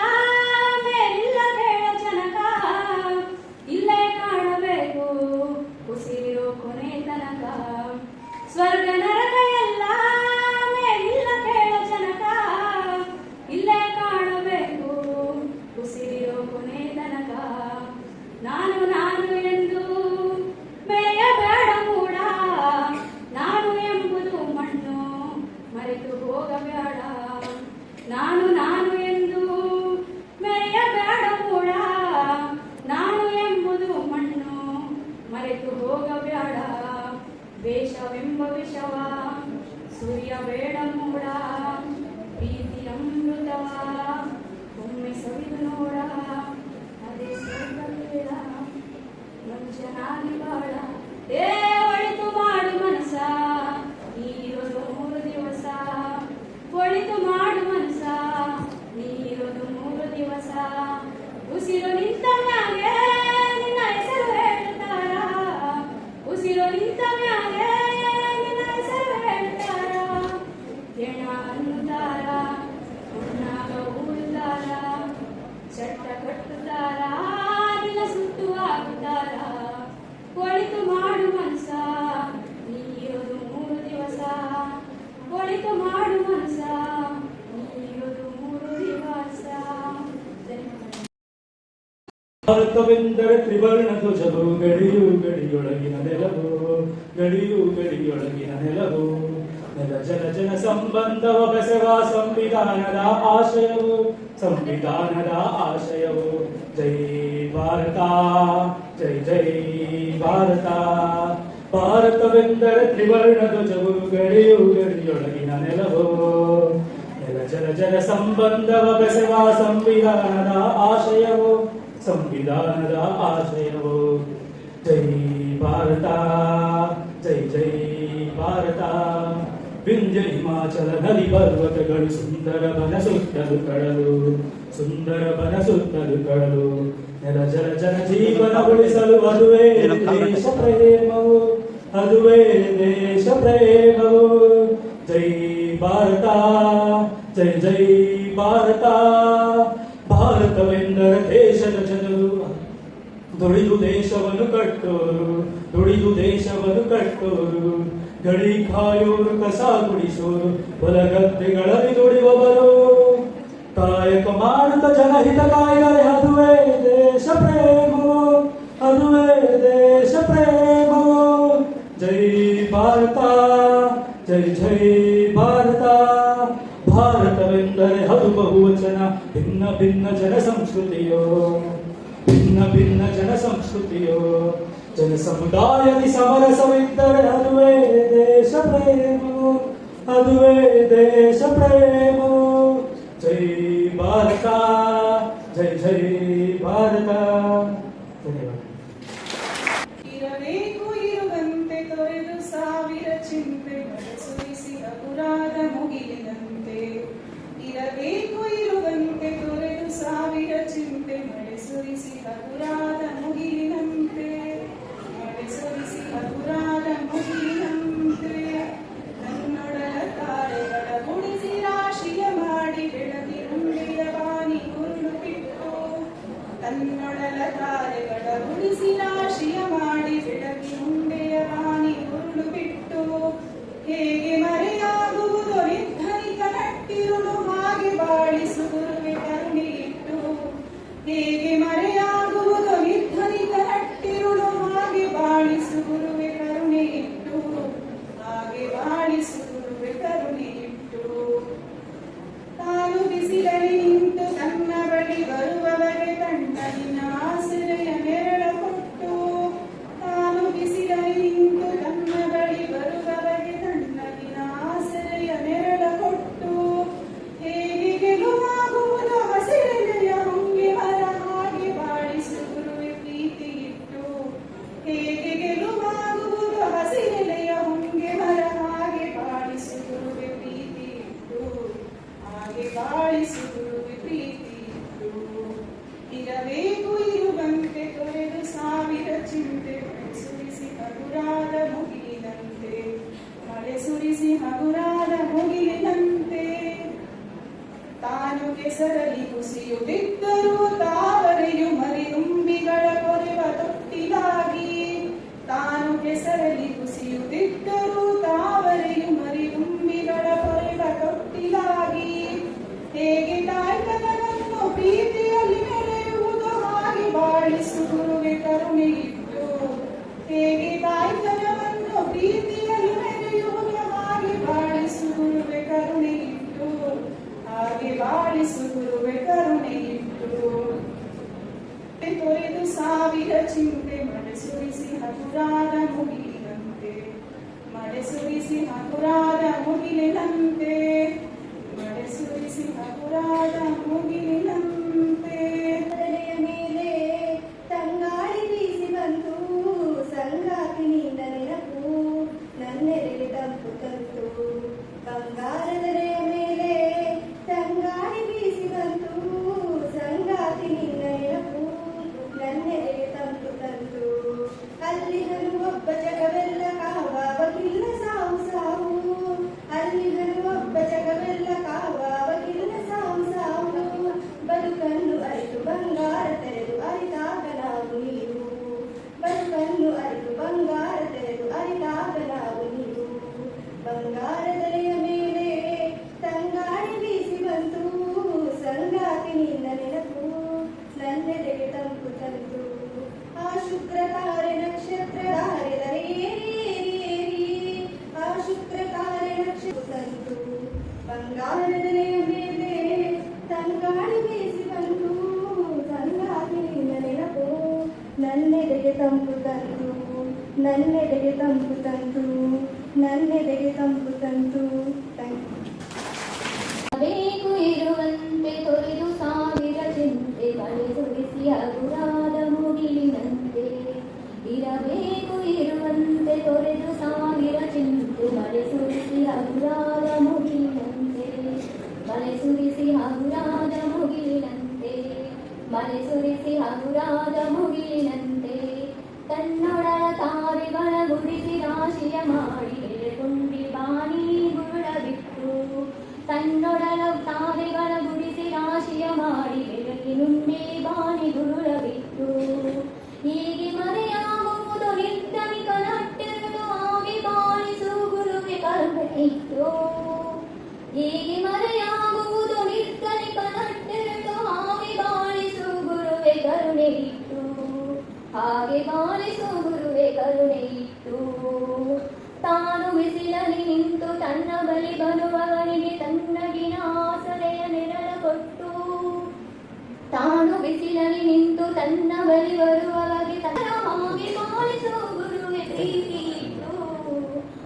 ಮೇಲಿಲ್ಲ ಕೇಳ ಜನಕ. ಇಲ್ಲೇ ಕಾಣಬೇಕು ಉಸಿರಿರೋ ಕೊನೆ ತನಕ. ಸ್ವರ್ಗ ನರಕ ಎಲ್ಲ ಮೇಲಿಲ್ಲ ಕೇಳ ಜನಕ. ಇಲ್ಲೇ ಕಾಣಬೇಕು ಉಸಿರಿರೋ ಕೊನೆ ತನಕ. ನಾನು ನಾನು ಎಂದು ಬೆಳೆಯಬೇಡ ಮೂಡ. ನಾನು ಎಂಬುದು ಮಣ್ಣು ಮರೆತು ಹೋಗಬೇಡ. ನಾನು ನಾನು ಎಂದು ಮೆರೆಯಬೇಡ ಮೂಡ. ನಾನು ಎಂಬುದು ಮಣ್ಣು ಮರೆತು ಹೋಗಬೇಡ. ವೇಷವೆಂಬ ವಿಷವ ಸುರಿಯಬೇಡ ಮೂಡ. ಪ್ರೀತಿ ಅಮೃತವ ಒಮ್ಮೆ ಸವಿದು ನೋಡ. ಅದೇ ಸ್ವರ್ಗ ಬೇಡ ಮನುಷ್ಯನಾಗಿ ಬಾಳ. ಒಳಿತು ಮಾಡು ಮನಸ್ಸ ನೀರೋದು 3 ದಿವಸ. ಒಳಿತು ಮಾಡು ಮನಸ್ಸ ನೀರೋದು 3 ದಿವಸ. ಉಸಿರು ನಿಂತ ಮ್ಯಾಗೆ ನಿನ್ನ ಹೆಸರು ಹೇಳ್ತಾರ. ಉಸಿರು ನಿಂತ ಮ್ಯಾಗೆ ನಿನ್ನ ಹೆಸರು ಹೇಳ್ತಾರ. ಎಣ ಅನ್ನುತ್ತಾರ, ಮಣ್ಣಾಗ ಹೂಡುತ್ತಾರ, ಚಟ್ಟ ಕಟ್ಟುತ್ತಾರ, ನಿನ್ನ ಸುಟ್ಟು ಹಾಕುತ್ತಾರ. ಒಳಿತು ಮಾಡು ಮನಸ್ಸ ನೀರೋದು 3 ದಿವಸ. ಒಳಿತು ಮಾಡು ಮನಸ್ಸ ನೀರೋದು 3 ದಿವಸ. ಭಾರತವೆಂದರೆ ತ್ರಿವರ್ಣ ಧ್ವಜವು. ಗಡಿಯು ಗಡಿಯೊಳಗಿನ ನೆಲವು, ಗಡಿಯು ಗಡಿಯೊಳಗಿನ ನೆಲವು. ನೆಲ ಜಲ ಜನ ಸಂಬಂಧವ ಬೆಸೆವ ಸಂವಿಧಾನದ ಆಶಯವು ಸಂವಿಧಾನದ ಆಶಯವು ಜೈ ಭಾರತ ಜೈ ಜೈ ಭಾರತ ಭಾರತವೆಂದರೆ ತ್ರಿವರ್ಣ ಧ್ವಜವು ಗಡಿಯು ಗಡಿಯೊಳಗಿನ ನೆಲವು ನೆಲ ಜಲ ಜಲ ಸಂಬಂಧವ ಬೆಸೆವ ಸಂವಿಧಾನದ ಆಶಯವು ಸಂವಿಧಾನದ ಆಶಯವು ಜೈ ಭಾರತ ಜೈ ಜೈ ಭಾರತ ವಿಂಧ್ಯ ಹಿಮಾಚಲ ನದಿ ಪರ್ವತಗಳು ಸುಂದರ ಬನ ಸುತ್ತಲು ಕಡಲು ಸುಂದರ ಬನ ಸುತ್ತಲು ಕಡಲು ನೆಲ ಜಲ ಜನ ಜೀವನ ಉಳಿಸಲು ಅದುವೇ ದೇಶ ಪ್ರೇಮವು ಅದುವೇ ದೇಶ ಪ್ರೇಮವು ಜೈ ಭಾರತ ಜೈ ಜೈ ಭಾರತ ಭಾರತವೆಂದರೆ ದೇಶದ ಜನರು ದುಡಿದು ದೇಶವನ್ನು ಕಟ್ಟೋರು ದುಡಿದು ದೇಶವನ್ನು ಕಟ್ಟೋರು ಗಡಿ ಕಾಯೋರು ಕಸ ಗುಡಿಸೋರು ಹೊಲಗದ್ದೆಗಳಲ್ಲಿ ದುಡಿಯುವವರು ಕಾಯಕ ಮಾಡುತ್ತ ಜನಹಿತ ಕಾಯರೆ ಅದುವೇ ದೇಶ ಪ್ರೇಮವು ಅದುವೇ ದೇಶ ಪ್ರೇಮವು ಜೈ ಭಾರತ ಜೈ ಜೈ ಭಾರತ ಭಾರತವೆಂದರೆ ಅದು ಬಹುವಚನ ಭಿನ್ನ ಭಿನ್ನ ಜನ ಸಂಸ್ಕೃತಿಯೋ ಭಿನ್ನ ಭಿನ್ನ ಜನ ಸಂಸ್ಕೃತಿಯೋ ಜನ ಸಮುದಾಯದಿ ಸಮರಸವಿದ್ದರೆ ಅದುವೇ ದೇಶ ಪ್ರೇಮವು ಅದುವೇ ದೇಶ ಪ್ರೇಮವು ಜೈ ಭಾರತ ಜೈ ಜೈ ಭಾರತ ಧನ್ಯವಾದ. ಇರಬೇಕು ಇರುವಂತೆ ತೊರೆದು ಸಾವಿರ ಚಿಂತೆ ಸುರಿಸಿ ಹಗುರಾದ ಮುಗಿಲಿನಂತೆ ಇರಬೇಕು ಇರುವಂತೆ ತೊರೆದು ಸಾವಿರ ಚಿಂತೆ ಮಳೆ ಸುರಿಸಿ ಹಗುರಾದ ಮುಗಿಲಿನಂತೆ ಮಳೆ ಸುರಿಸಿ ಹಗುರಾದ ಮುಗಿಲಿನಂತೆ ನನ್ನೊಡಲ ತಾರೆಗಳ ಗುಡಿಸಿ ರಾಶಿಯ ಮಾಡಿ ಬೆಳಗಿ ಉಂಡೆಯ ಬಾನಿ ಉರುಳು ಬಿಟ್ಟು ತನ್ನೊಡಲ ತಾರೆಗಳ ಗುಡಿಸಿ ರಾಶಿಯ ಮಾಡಿ ಬೆಳಗಿ ಉಂಡೆಯ ಬಾನಿ ಉರುಳು ಬಿಟ್ಟು ಹೇಗೆ ಮರೆಯಾಗುವುದು ನಿರ್ಧನಿಕ ನಟ್ಟಿರುಳು ಹಾಗೆ ಬಾಳಿಸು ಗುರುವೆ ಕರುಣೆ ಇಟ್ಟು ಹೇಗೆ ಮರೆಯಾಗುವುದು ನಿರ್ಧನಿಕ ನಟ್ಟಿರುಳು ಹಾಗೆ ಬಾಳಿಸು ಗುರುವೆ ಕರುಣೆ ಇಟ್ಟು ಹಾಗೆ ಬಾಳಿಸು ಗುರುವೆ ಕರುಣೆ ಇಟ್ಟು ತಾನು ಬಿಸಿಲಲ್ಲಿ ನಿಂತು ತನ್ನ ಬಳಿ ಬರುವವರೆ ತಣ್ಣಗಿನ ಆಸರೆಯ ನೆರಳ ಕೊಟ್ಟು ತಾನು ಬಿಸಿಲಲ್ಲಿ ನಿಂತು ತನ್ನ ಬಳಿ ಬರುವವರೆ ತಣ್ಣಗಿನ ಆಸರೆಯ ನೆರಳ ಕೊಟ್ಟು ಹೇಗೆ ಗೆಲುವಾಗುವುದು ಹಸಿರೆಲೆಯ ಹೊಂಗೆ ಮರ ಹಾಗೆ ಬಾಳಿಸು ಗುರುವೆ ಪ್ರೀತಿ ಇಟ್ಟು ಹೇಗೆ ಗೆಲುವಾಗುವುದು ಹಸಿರೆಲೆಯ ಹೊಂಗೆ ಮರ ಹಾಗೆ ಬಾಳಿಸು ಗುರುವೆ ಪ್ರೀತಿ ಇಟ್ಟು ಹಾಗೆ ಬಾಳಿಸು ಗುರುವೆ ಪ್ರೀತಿ ಇಟ್ಟು ಇರಬೇಕು ಇರುವಂತೆ ತೊರೆದು ಸಾವಿರ ಚಿಂತೆ ಮಳೆ ಸುರಿಸಿ ಹಗುರಾದ ಮುಗಿಲಿನಂತೆ ಮಳೆ ಸುರಿಸಿ ಹಗುರಾದ ಮುಗಿಲಿನಂತೆ ತಾನು ಕೆಸರಲ್ಲಿ ಕುಸಿಯುತ್ತಿದ್ದರೂ ತಾವರೆಯು ಮರಿದುಂಬಿಗಳ ಕೊರೆವ ತೊಟ್ಟಿಲಾಗಿ ತಾನು ಕೆಸರಲ್ಲಿ ಕುಸಿಯುತ್ತಿದ್ದರೂ ತಾವರೆಯು ಮರಿದುಂಬಿಗಳ ಕೊರೆವ ತೊಟ್ಟಿಲಾಗಿ ಹೇಗೆ ತಾಯ್ತನವನ್ನು ಪ್ರೀತಿಯಲ್ಲಿ ಮೆರೆಯುವುದು ಹಾಗೆ ಬಾಳಿಸು ಗುರುವೆ ಕರುಣೆ ಇಟ್ಟು ಹೇಗೆ ತಾಯ್ತನವನ್ನು ಪ್ರೀತಿಯಲ್ಲಿ ಮೆರೆಯುವುದು ಹಾಗೆ ಬಾಳಿಸು ಗುರುವೆ ಕರುಣೆ ಇಟ್ಟು ಹಾಗೆ ಬಾಳಿಸು ಗುರುವೆ ಕರುಣೆ ಇಟ್ಟು ತೊರೆದು ಸಾವಿರ ಚಿಂತೆ ಮಳೆ ಸುರಿಸಿ ಹಗುರಾದ ಮುಗಿಲಿನಂತೆ ಮಳೆ ಸುರಿಸಿ ಹಗುರಾದ ಮುಗಿಲಿನಂತೆ ಮಳೆ ಸುರಿಸಿ ಹಗುರಾದ ಮುಗಿಲಿನಂತೆ ತಲೆಯ ಮೇಲೆ ತಂಗಾಳಿ ಬೀಸಿ ಬಂತು ಸಂಗಾತಿನಿಂದ ನೆನಪು ನನ್ನೆರೆಗೆ ತಂಪು ತಂತು ಬಂಗಾರದೆಲೆಯ ಮೇಲೆ ತಂಗಾಳಿ ಬೀಸಿ ಬಂತು ಸಂಗಾತಿನಿಂದ ನೆನಪು ನನ್ನೆರೆಗೆ ತಂಪು ತಂತು ಅಲ್ಲಿ ನಾನು ಒಬ್ಬ ಜಗವೆಲ್ಲ ಕಾವಾವಗಿಲ್ಲ ಸಾವು ಸಾವು ಅಲ್ಲಿ ನಾನು ಒಬ್ಬ ಜಗವೆಲ್ಲ ಕಾವಾವಗಿಲ್ಲ ಸಾವು ಸಾವು ಬದುಕು ಬಂಗಾರದೆಲೆಯ ಮೇಲೆ ತಂಗಾಳಿ ಬೀಸಿ ಬಂತು, ತಂಗಾಗಿ ನಿನ್ನ ನೆನಪು ನನ್ನೆದೆಗೆ ತಂಪು ತಂತು, ನನ್ನೆದೆಗೆ ತಂಪು ತಂತು, ನನ್ನೆದೆಗೆ ತಂಪು ತಂತು. ಬೇಕು ಇರುವಂತೆ ತೊರೆದು ಸಾವಿರ ಚಿಂತೆ ಮಳೆ ಸುರಿಸಿ ಹಗುರಾದ ಮುಗಿಲಿನಂತೆ. ಇರಬೇಕು ಇರುವಂತೆ ತೊರೆದು ಸಾವಿರ ಚಿಂತೆ ಮಳೆ ಸುರಿಸಿ ಹಗುರಾದ ಮುಗಿಲಿನಂತೆ, ಮಳೆ ಸುರಿಸಿ ಹಗುರಾದ ಮುಗಿಲಿನಂತೆ, ಮಳೆ ಸುರಿಸಿ ಹಗುರಾದ ಮುಗಿಲಿನಂತೆ. ತನ್ನೊಡಲ ತಾರೆಗಳ ಗುಡಿಸಿ ರಾಶಿಯ ಮಾಡಿ ಬೆಳೆಗುಂಡಿ ಬಾಣಿ ಗುರುಳ ಬಿಟ್ಟು, ತನ್ನೊಡಲ ತಾರೆಗಳ ಗುಡಿಸಿ ರಾಶಿಯ ಮಾಡಿ ಬೆಳಕಿನುಂಡಿ ಬಾಣಿ ಗುರುಳ ಬಿಟ್ಟು. ಹೀಗೆ ಮರೆಯಾಗುವುದು ನಿರ್ಧನಿಕ ನಟ್ಟೆರಡು ಆಗಿ ಬಾಳಿಸು ಗುರುವೆ ಕರುಣೆ ಇಟ್ಟು. ಹೀಗೆ ಮರೆಯಾಗುವುದು ನಿರ್ಧನಿಕ ನಟ್ಟೆರಡು ಆಗಿ ಬಾಳಿಸು ಗುರುವೆ ಕರುಣೆ ಇಟ್ಟು, ಹಾಗೆ ಬಾಳಿಸು ಗುರುವೆ ಕರುಣೆ ಇಟ್ಟು. ತಾನು ಬಿಸಿಲಲ್ಲಿ ನಿಂತು ತನ್ನ ಬಳಿ ಬರುವವನಿಗೆ ತನ್ನಗಿನ ಆಸರೆಯ ನೆರಳ ಕೊಟ್ಟು, ತಾನು ಬಿಸಿಲಲ್ಲಿ ನಿಂತು ತನ್ನ ಬಳಿ ಬರುವವರಿಗೆ ತನ್ನ ಹಾಗೆ ಬಾಳಿಸು ಗುರುವೆ ಪ್ರೀತಿ ಇಟ್ಟು,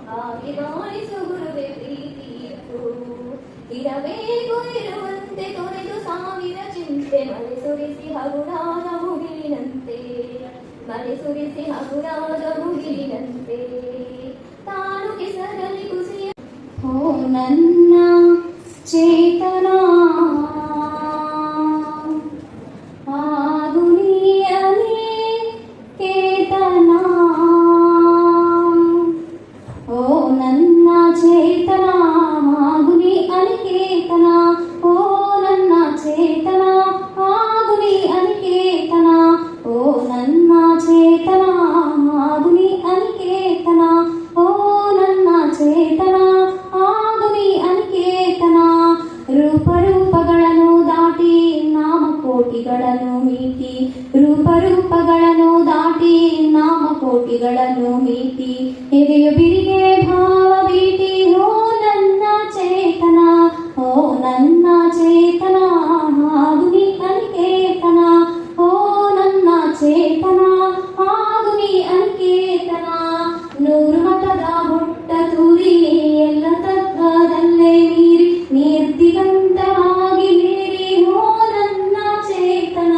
ಹಾಗೆ ಬಾಳಿಸು ಗುರುವೆ ಪ್ರೀತಿ ಇಟ್ಟು. ಇರಬೇಕು ಇರುವಂತೆ ತೊರೆದು ಸಾವಿರ ಚಿಂತೆ ಮಳೆ ಸುರಿಸಿ ಹಗುರಾದ ಮುಗಿಲಿನಂತೆ, ಮಳೆ ಸುರಿಸಿ ಹಗುರಾದ ಮುಗಿಲಿನಂತೆ. ತಾನು ಕೆಸರಲ್ಲಿ ಕುಸಿಯ ಓ ನನ್ನ ಚೇತನ ಆಗುನಿಯನೇ ಕೇತನ, ಓ ನನ್ನ ಚೇತನ ಆಗುನಿ ಅನಿಕೇತನ, ಓ ನನ್ನ ಚೇತನ ಆಗುನಿ ಅನಿಕೇತನ, ಓ ನನ್ನ ಚೇತನ ಆಗುನಿ ಅನಿಕೇತನ, ಓ ನನ್ನ ಚೇತನ ಆಗುನಿ ಅನಿಕೇತನ. ರೂಪಗಳನ್ನು ದಾಟಿ ನಾಮಕೋಟಿಗಳನ್ನು ಮೀಟಿ, ರೂಪಗಳನ್ನು ದಾಟಿ ನಾಮಕೋಟಿಗಳನ್ನು ಮೀಟಿ. ಎದೆಯ ಬಿರಿಗೆ ಭಾವ ಬೀಟಿ, ಓ ನನ್ನ ಚೇತನ, ಓ ನನ್ನ ಚೇತನ ಆಗುನಿ ಅನಿಕೇತನ, ಓ ನನ್ನ ಚೇತನ ಆಗುನಿ ಅನಿಕೇತನ. ನೂರು ಮಠದ ಬುಟ್ಟ ತೂರಿ ಎಲ್ಲ ತಗ್ಗದಲ್ಲೇ ಮೀರಿ ನಿರ್ದಿಗಂತವಾಗಿ ಮೀರಿ, ಓ ನನ್ನ ಚೇತನ,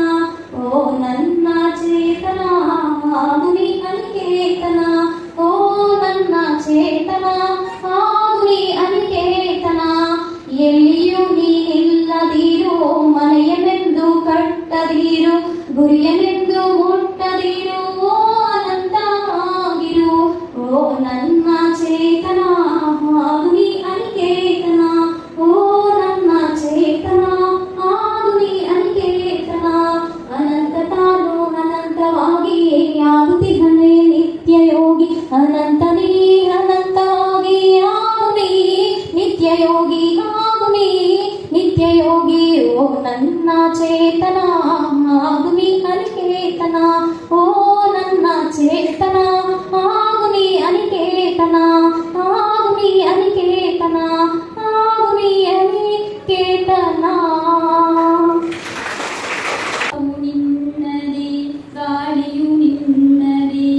ಓ ನನ್ನ ಚೇತನ ಆಗುನಿ ಅನಿಕೇತನ, ಓ ನನ್ನ ಚೇತನ ಆಗುನಿ ಅನಿಕೇತನ. ಎಲ್ಲಿಯೂ ನೀನಿಲ್ಲದಿರು ಮನೆಯನೆಂದು ಕಟ್ಟದಿರು, ಗುರಿಯನೆಂದು ಮುಟ್ಟದಿರು, ಓ ಅನಂತವಾಗಿರು, ಓ ನನ್ನ ಚೇತನ ಆಗುನಿ ಅನಿಕೇತನ, ಓ ನನ್ನ ಚೇತನ ಆಗುನಿ ಅನಿಕೇತನ. ಅನಂತ ತಾನು ಅನಂತವಾಗಿ ಆಗುತ್ತಿಹನೇ ನಿತ್ಯ ಯೋಗಿ, ಅನಂತನೇ ಅನಂತವಾಗಿ ಆಗುನಿ ನಿತ್ಯ ಯೋಗಿ, ಆಗುನಿ ನಿತ್ಯ ಯೋಗಿ. ಓ ನನ್ನ ಚೇತನ ಆಗುನಿ ಅನಿಕೇತನ, ಓ ನನ್ನ ಚೇತನ ಆಗುನಿ ಅನಿಕೇತನ, ಆಗುನಿ ಅನಿಕೇತನ, ಆಗುನಿ ಅನಿಕೇತನ. ನಿನ್ನದೇ ಗಾಳಿಯು ನಿನ್ನದೇ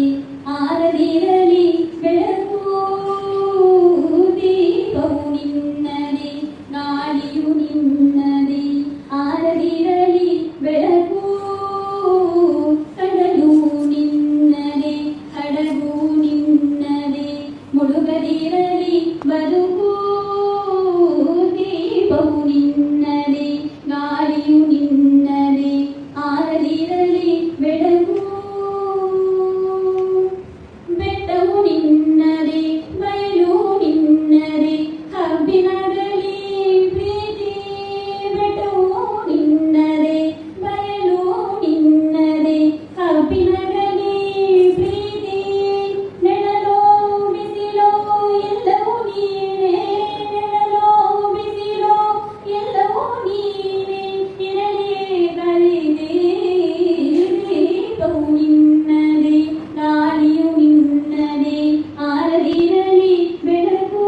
ಆರದಿರಲಿ ಬೆಳಕು, ದೀಪವು ನಿನ್ನದೇ ಗಾಳಿಯು ನಿನ್ನದೇ ಆರದಿರಲಿ ಬೆಳಕು. ಕಡಲು ನಿನ್ನದೇ ಹಡಗು ನಿನ್ನದೇ ಮುಳುಗದಿರಲಿ ಬದುಕು, ದೀಪವು ನಿನ್ನದೇ ಗಾಳಿಯು ನಿನ್ನದೇ ಆರದಿರಲಿ ಬೆಳಕು. ಬೆಟ್ಟವು ನಿನ್ನದೇ ಬಯಲು ನಿನ್ನದೇ ಕಬ್ಬಿನಗಲಿ ಪ್ರೀತಿ, ಬೆಟ್ಟವು ನಿನ್ನದೇ ಬಯಲು ನಿನ್ನದೇ ಕಬ್ಬಿನಗಲಿ ಪ್ರೀತಿ. ನೆರಳೋ ಬಿಸಿಲೋ ಎಲ್ಲವೂ ನೀನೇ, ನೆರಳೋ ಬಿಸಿಲೋ ಎಲ್ಲವೂ ನೀನೇ, ಇರಲಿಯೇ ಕಲಿದೆ. ದೀಪವು ನಿನ್ನದೇ ಗಾಳಿಯು ನಿನ್ನದೇ ಆರದಿರಲಿ ಬೆಳಕು.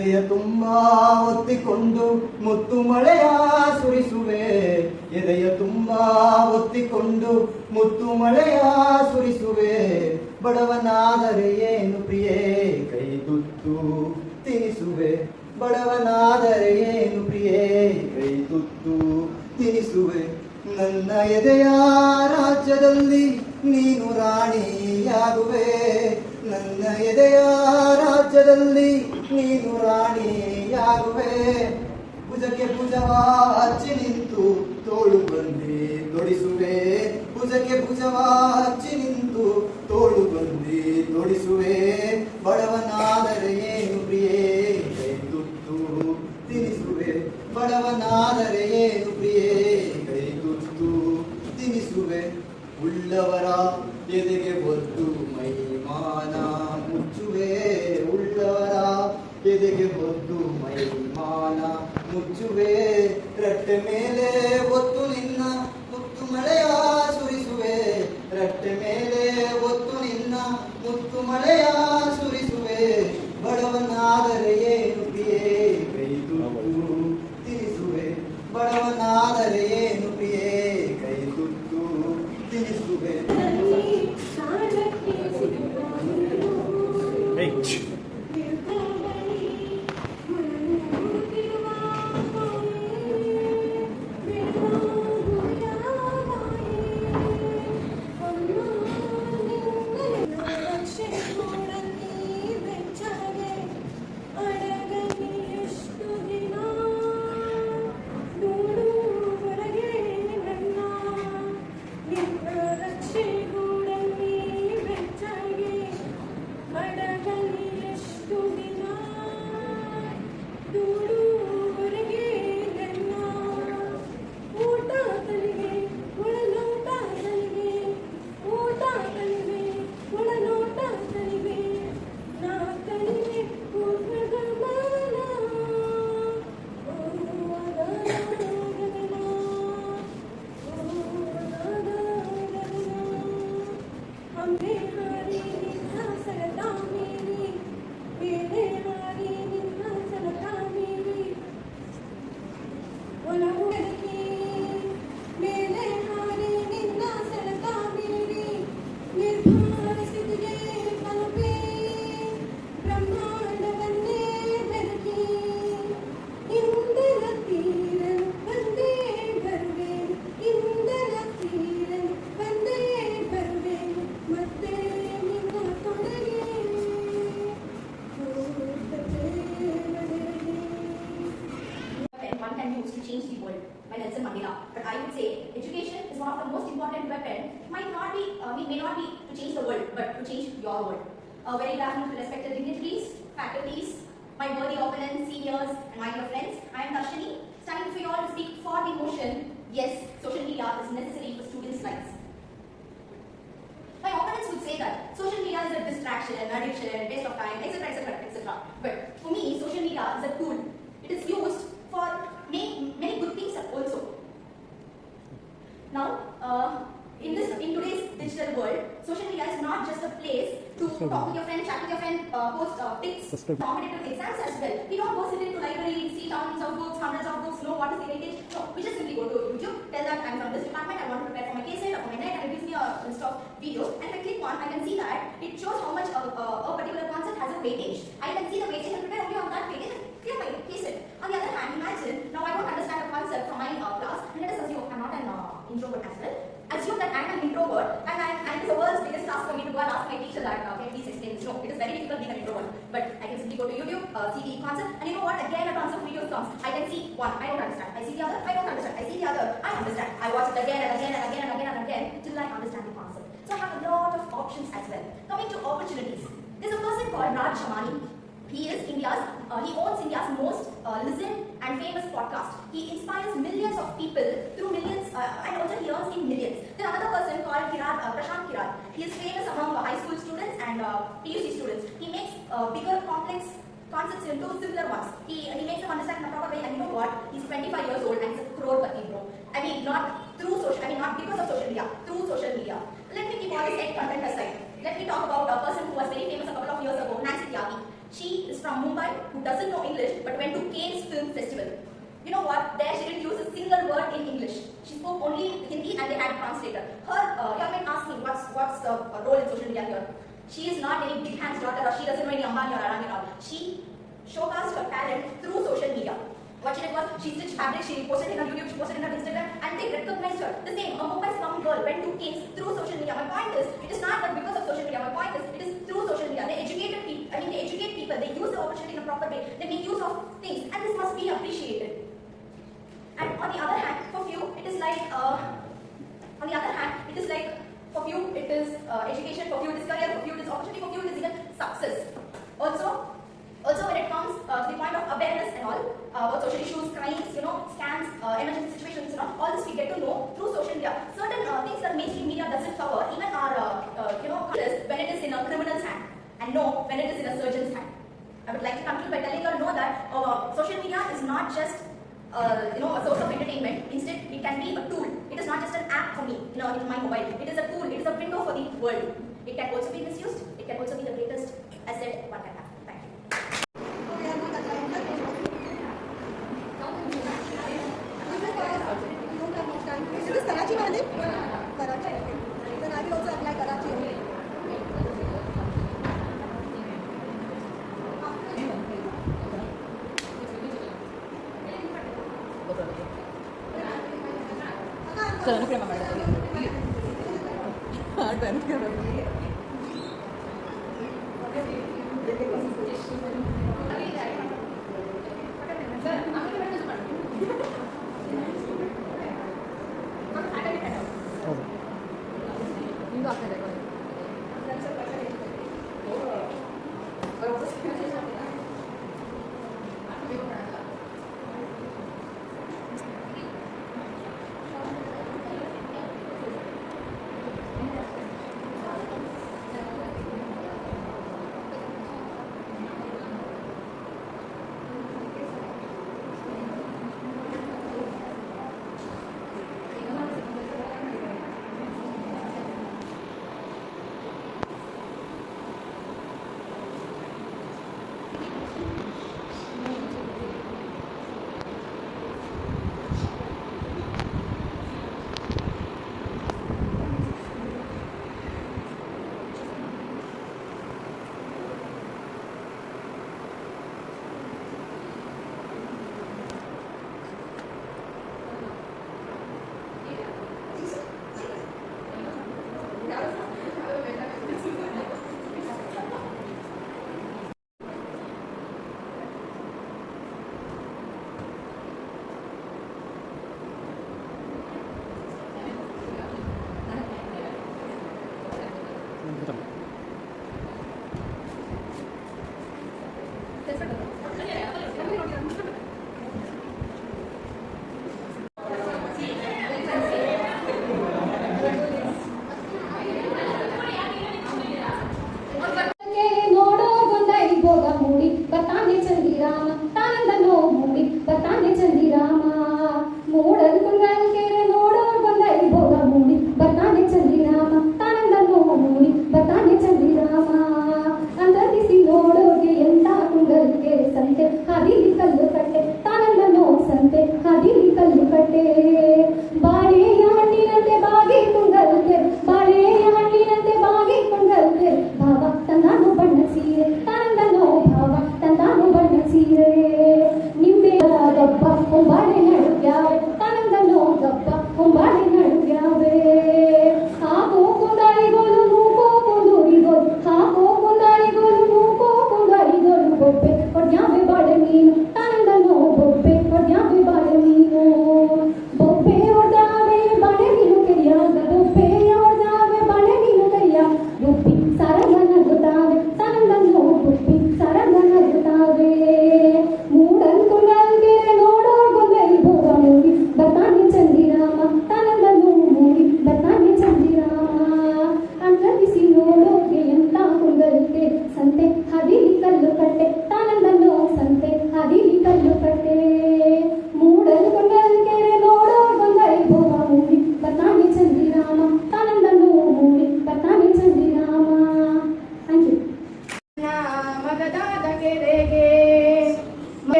ಎದೆಯ ತುಂಬಾ ಒತ್ತಿಕೊಂಡು ಮುತ್ತು ಮಳೆಯ ಸುರಿಸುವೆ, ಎದೆಯ ತುಂಬಾ ಒತ್ತಿಕೊಂಡು ಮುತ್ತು ಮಳೆಯ ಸುರಿಸುವೆ. ಬಡವನಾದರೆ ಏನು ಪ್ರಿಯೇ ಕೈ ತುತ್ತು ತಿನಿಸುವೆ, ಬಡವನಾದರೆ ಏನು ಪ್ರಿಯೇ ಕೈ ತುತ್ತು ತಿನಿಸುವೆ. ನನ್ನ ಎದೆಯ ರಾಜ್ಯದಲ್ಲಿ ನೀನು ರಾಣಿಯಾಗುವೆ, ನನ್ನ ಎದೆಯ ರಾಜ್ಯದಲ್ಲಿ ನೀನು ರಾಣಿಯಾಗುವೆ. ಭುಜಕ್ಕೆ ಭುಜವ ಹಚ್ಚಿ ನಿಂತು ತೋಳು ಬಂದಿ ತೊಡಿಸುವೆ, ಭುಜಕ್ಕೆ ಭುಜವ ಹಚ್ಚಿ ನಿಂತು ತೋಳು ಬಂದಿ ತೊಡಿಸುವೆ. ಬಡವನಾದರೆ ಏನು ಪ್ರಿಯೇ ಕೈ ತುತ್ತು ತಿನಿಸುವೆ, ಬಡವನಾದರೆ ಏನು ಪ್ರಿಯೇ ಕೈ ತುತ್ತು ತಿನಿಸುವೆ. ಉಳ್ಳವರ ಎದೆಗೆ ಒದ್ದು ಮೈಮಾನ ಮುಚ್ಚುವೆ, ಉಳ್ಳವರ ಎದೆಗೆ ಒದ್ದು ಮೈಮಾನ ಮುಚ್ಚುವೆ. ರಟ್ಟೆ ಮೇಲೆ ಒತ್ತು ನಿನ್ನ ಮುತ್ತು ಮಳೆಯ ಸುರಿಸುವೆ, ರಟ್ಟೆ ಮೇಲೆ ಒತ್ತು ನಿನ್ನ ಮುತ್ತು ಮಳೆಯ ಸುರಿಸುವೆ. ಬಡವನಾದರೆ ಏನು ಪ್ರಿಯೇ ಕೈ ತುತ್ತು ತಿನಿಸುವೆ, ಬಡವನಾದರೆ ಏನು ಪ್ರಿಯೇ ಕೈ ತುತ್ತು ತಿನಿಸುವೆ. To change the world by Nelson Mandela. But I would say education is one of the most important weapon. May not be to change the world, but to change your world. A very good afternoon to respected dignitaries, faculties, my worthy opponents, seniors, and my dear friends. I am Darshini, standing for you all to speak for the motion. Yes, social media is necessary for students' lives. My opponents would say that social media is a distraction, an addiction, waste of time, etc., etc., etc. But for me, social media is a tool. It is used for many good things also. Now, in today's digital world, social media is not just a place to talk with your friend, chat with your friend, post tips, competitive exams as well. We don't go sit into library, see thousands of books, hundreds of books, know what is the weightage. No, we just simply go to YouTube, tell that I'm from this department, I want to prepare for my case or for my net, and it gives me a list of videos. And if I click on, I can see that it shows how much a particular concept has a weightage. I can see the weightage and prepare only on that weightage and clear my case. On the other hand, imagine now I don't understand a concept from my class, and let us assume I'm not an introvert as well. Assume that I'm an introvert, and it is the world's biggest task for me to go and ask my teacher that, okay, please explain this. No, it is very difficult being an introvert. But I can simply go to YouTube, see the concept, and you know what? Again, a tons of videos comes. I can see one, I don't understand. I see the other, I don't understand. I see the other, I understand. I watch it again and again and again and again and again till I understand the concept. So I have a lot of options as well. Coming to opportunities, there's a person called Raj Shamani. He owns India's most listened and famous podcast. He inspires millions of people through millions, and also he earns in millions. There's another person called Prashant Kirat. He is famous among high school students and PUC students. He makes bigger, complex concepts into simpler ones. He makes them understand in a proper way, and you know what? He's 25 years old and he's a crorepati, bro. I mean, not because of social media, through social media. Let me keep all this content aside. Let me talk about a person who was very famous a couple of years ago, Nancy Tyagi. She is from Mumbai, who doesn't know English, but went to Cannes Film Festival. You know what? There she didn't use a single word in English. She spoke only Hindi and they had a translator. Her, you might ask me, what's the role in social media here? She is not any big hands daughter, or she doesn't know any Ambani or Adani and all. She showcased her talent through social media. What she did was, she stitched fabric, she posted in her YouTube, she posted in her Instagram, and they recognized her. The same, a Mumbai slum girl went to Cannes through social media. My point is, it is not that because of social media. My point is, it is through social media. They educated people. They educate people. They use the opportunity in a proper way. They make use of things, and this must be appreciated. And on the other hand, for few, it is like, for few, it is education, for few, it is career, for few, it is opportunity, for few, it is even success. Also when it comes to the point of awareness and all, about social issues, crimes, scams, emergency situations and all this we get to know through social media. Certain things that mainstream media doesn't cover, even our, when it is in a criminal's hand, and no, when it is in a surgeon's hand. I would like to conclude by telling you all know that social media is not just a source of entertainment. Instead, it can be a tool. It is not just an app for me, in my mobile. It is a tool. It is a window for the world. It can also be misused. It can also be the greatest asset one can have. Thank you. Is this Karachi, Mandeep? Karachi. Then I will also apply Karachi only. Sir ಅನುಕ್ರಮ ಮಾಡಿದೆ ಅನುಕ್ರಮ ನಿಮ್ದು ಆಗ್ತದೆ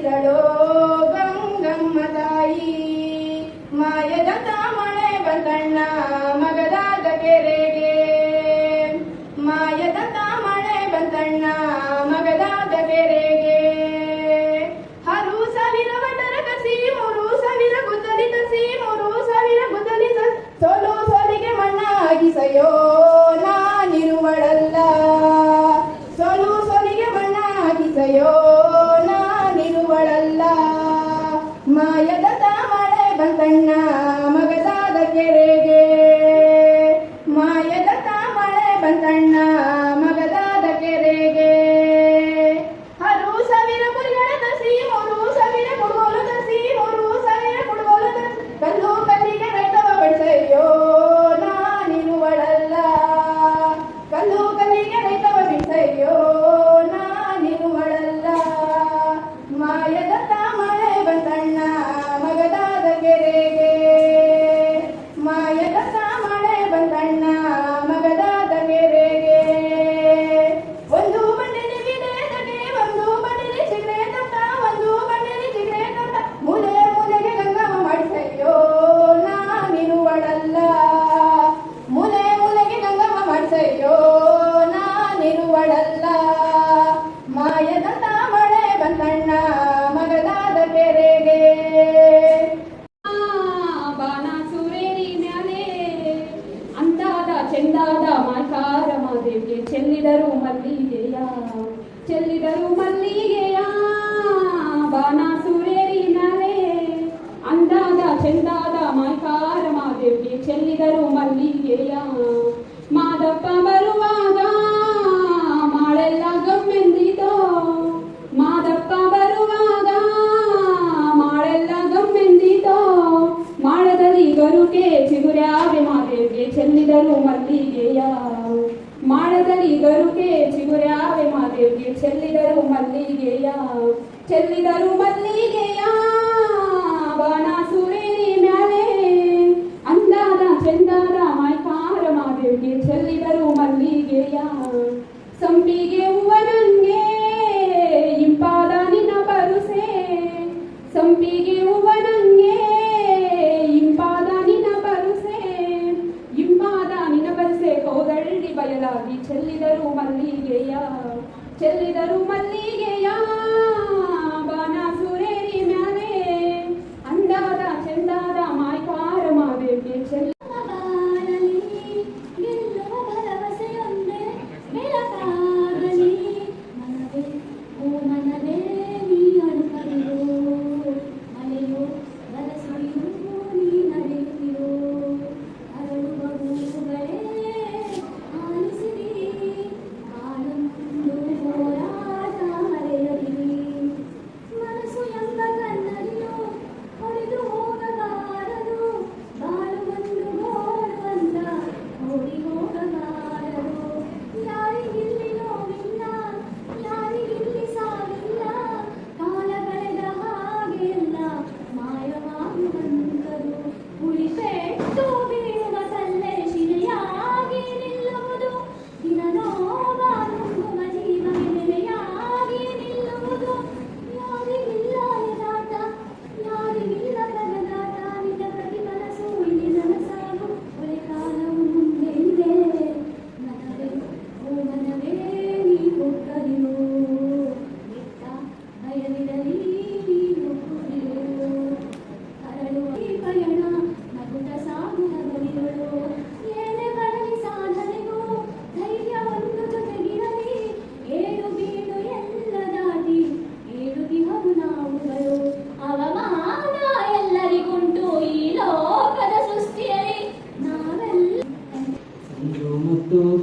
ಸುರಿದಳೋ ಗಂಗಮ್ಮ ತಾಯಿ ಮಾಯದಂತ ಮಳೆ ಬಂದಣ್ಣ ಮಗದಾದ ಕೆರೆಗೆ ಮಾಯದಂತ ಮಳೆ ಬಂದಣ್ಣ ಮಗದಾದ ಕೆರೆಗೆ ಹರು ಸಾವಿರ ವಟರ ಕಸಿ 3,000 ಗುದ್ದಲಿ ತಸಿ 3,000 ಗುದ್ದಲಿ ಸೋಲು ಸೋಲಿಗೆ ಮಣ್ಣಾಗಿಸಯೋ ನಾನಿರುವಳಲ್ಲ ಸೋಲು ಸೋಲಿಗೆ ಮಣ್ಣಾಗಿಸಯೋ ನಾನಿರುವಳಲ್ಲ ಮಾಯದಂತ ಮಳೆ ಬಂದಣ್ಣ ಮಗದಾದ ಕೆರೆಗೆ ಮಾಯದಂತ ಮಳೆ ಬಂದಣ್ಣ ಮಗದಾದ ಕೆರೆಗೆ ಹರು ಸಾವಿರ ಕುರಿಗಳ ತಸಿ 3,000 ಕುಡುಗೋಲು ತಸಿ 3,000 ಕುಡುಗೋಲು ತಸಿ ಕಲ್ಲು ಕಲ್ಲಿಗೆ ರೈತವ ಬಿಡ್ಸಯ್ಯೋ ನಾನಿರುವಳಲ್ಲ ಕಲ್ಲು ಕಲ್ಲಿಗೆ ರೈತವ ಬಿಡ್ಸಯ್ಯೋ ನಾನಿರುವಳಲ್ಲ ಮಾಯದಂತ ಮಳೆ ಬಂದಣ್ಣ ಮಗದಾದ ಕೆರೆಗೆ ಮಾಯದಂತ ಮಳೆ ಬಂದಣ್ಣ ಮಗದಾದ ಕೆರೆಗೆ ಒಂದು ಬಂಡೆಲಿ ವಿದೇದಗೆ ಒಂದು ಬಂಡೆಲಿ ಚಿಗ್ರೆ ತಪ್ಪ ಒಂದು ಬಂಡೆಲಿ ಚಿಗ್ರೆ ತಪ್ಪ ಮೂಲೆ ಮೂಲೆಗೆ ಗಂಗಮ್ಮ ಮಾಡಿಸಯ್ಯೋ ನಾನಿರುವಳಲ್ಲ ಮೂಲೆ ಮೂಲೆಗೆ ಗಂಗಮ್ಮ ಮಾಡಿಸಯ್ಯೋ ನಾನಿರುವಳಲ್ಲ ಮಾಯದಂತ ಮಳೆ ಬಂದಣ್ಣ ಮಗದಾದ ಕೆರೆಗೆ ಬಾಣಾಸುರೇರಿ ಮ್ಯಾಲೆ ಅಂದಾದ ಚೆಂದಾದ ಮಾಕಾರ ಮಾದೇವಿಗೆ ಚೆಲ್ಲಿದರು ಮಲ್ಲಿಗೆಯ ಬಾಣಾಸುರೇರಿ ಮ್ಯಾಲೆ ಅಂದಾದ ಚೆಂದಾದ ಮಾಕಾರ ಮಾದೇವಿಗೆ ಚೆಲ್ಲಿದರು ಮಲ್ಲಿಗೆಯ ಮಾದಪ್ಪ ಬರುವಾಗ ಮಾಳೆಲ್ಲ ಗಮ್ಮೆಂದಿತೋ ಮಾದಪ್ಪ ಬರುವಾಗ ಮಾಳೆಲ್ಲ ಗಮ್ಮೆಂದಿತೋ ಮಾಳದಲ್ಲಿ ಗರುಕೆ ಚಿಗುರ್ಯಾವೆ ಮಾದೇವಿಗೆ ಚೆಲ್ಲಿದರು ಮಲ್ಲಿಗೆಯ ಮಾಳದಲ್ಲಿ ಗರುಕೆ ಚಿಗುರ್ಯಾವೆ ಮಾದೇವಿಗೆ ಚೆಲ್ಲಿದರು ಮಲ್ಲಿಗೆಯ ಬಾಣಾಸುರೇರಿ ಮ್ಯಾಲೆ ಅಂದಾದ ಚೆಂದಾದ ಮಾಯ್ಕಾರ ಮಾದೇವಿಗೆ ಚೆಲ್ಲಿದರು ಮಲ್ಲಿಗೆಯ ಸಂಪಿಗೆ ಹೂವನಂಗೆ ಇಂಪಾದ ನಿನ್ನ ಬರುಸೆ ಸಂಪಿಗೆ ಹೂವನಂಗೆ ಇಂಪಾದ ನಿನ್ನ ಬರುಸೆ ಇಂಪಾದ ನಿನ್ನ ಬರುಸೆ ಕೋದಳ್ಳಿ ಬಯಲಾಗಿ ಚೆಲ್ಲಿದರು ಮಲ್ಲಿಗೆಯ ಬಾಣಾಸುರೇರಿ ಮ್ಯಾಲೆ ಅಂದಾದ ಚೆಂದಾದ ಮಾಯ್ಕಾರ ಮಾದೇವಿಗೆ ಚೆಲ್ಲಿ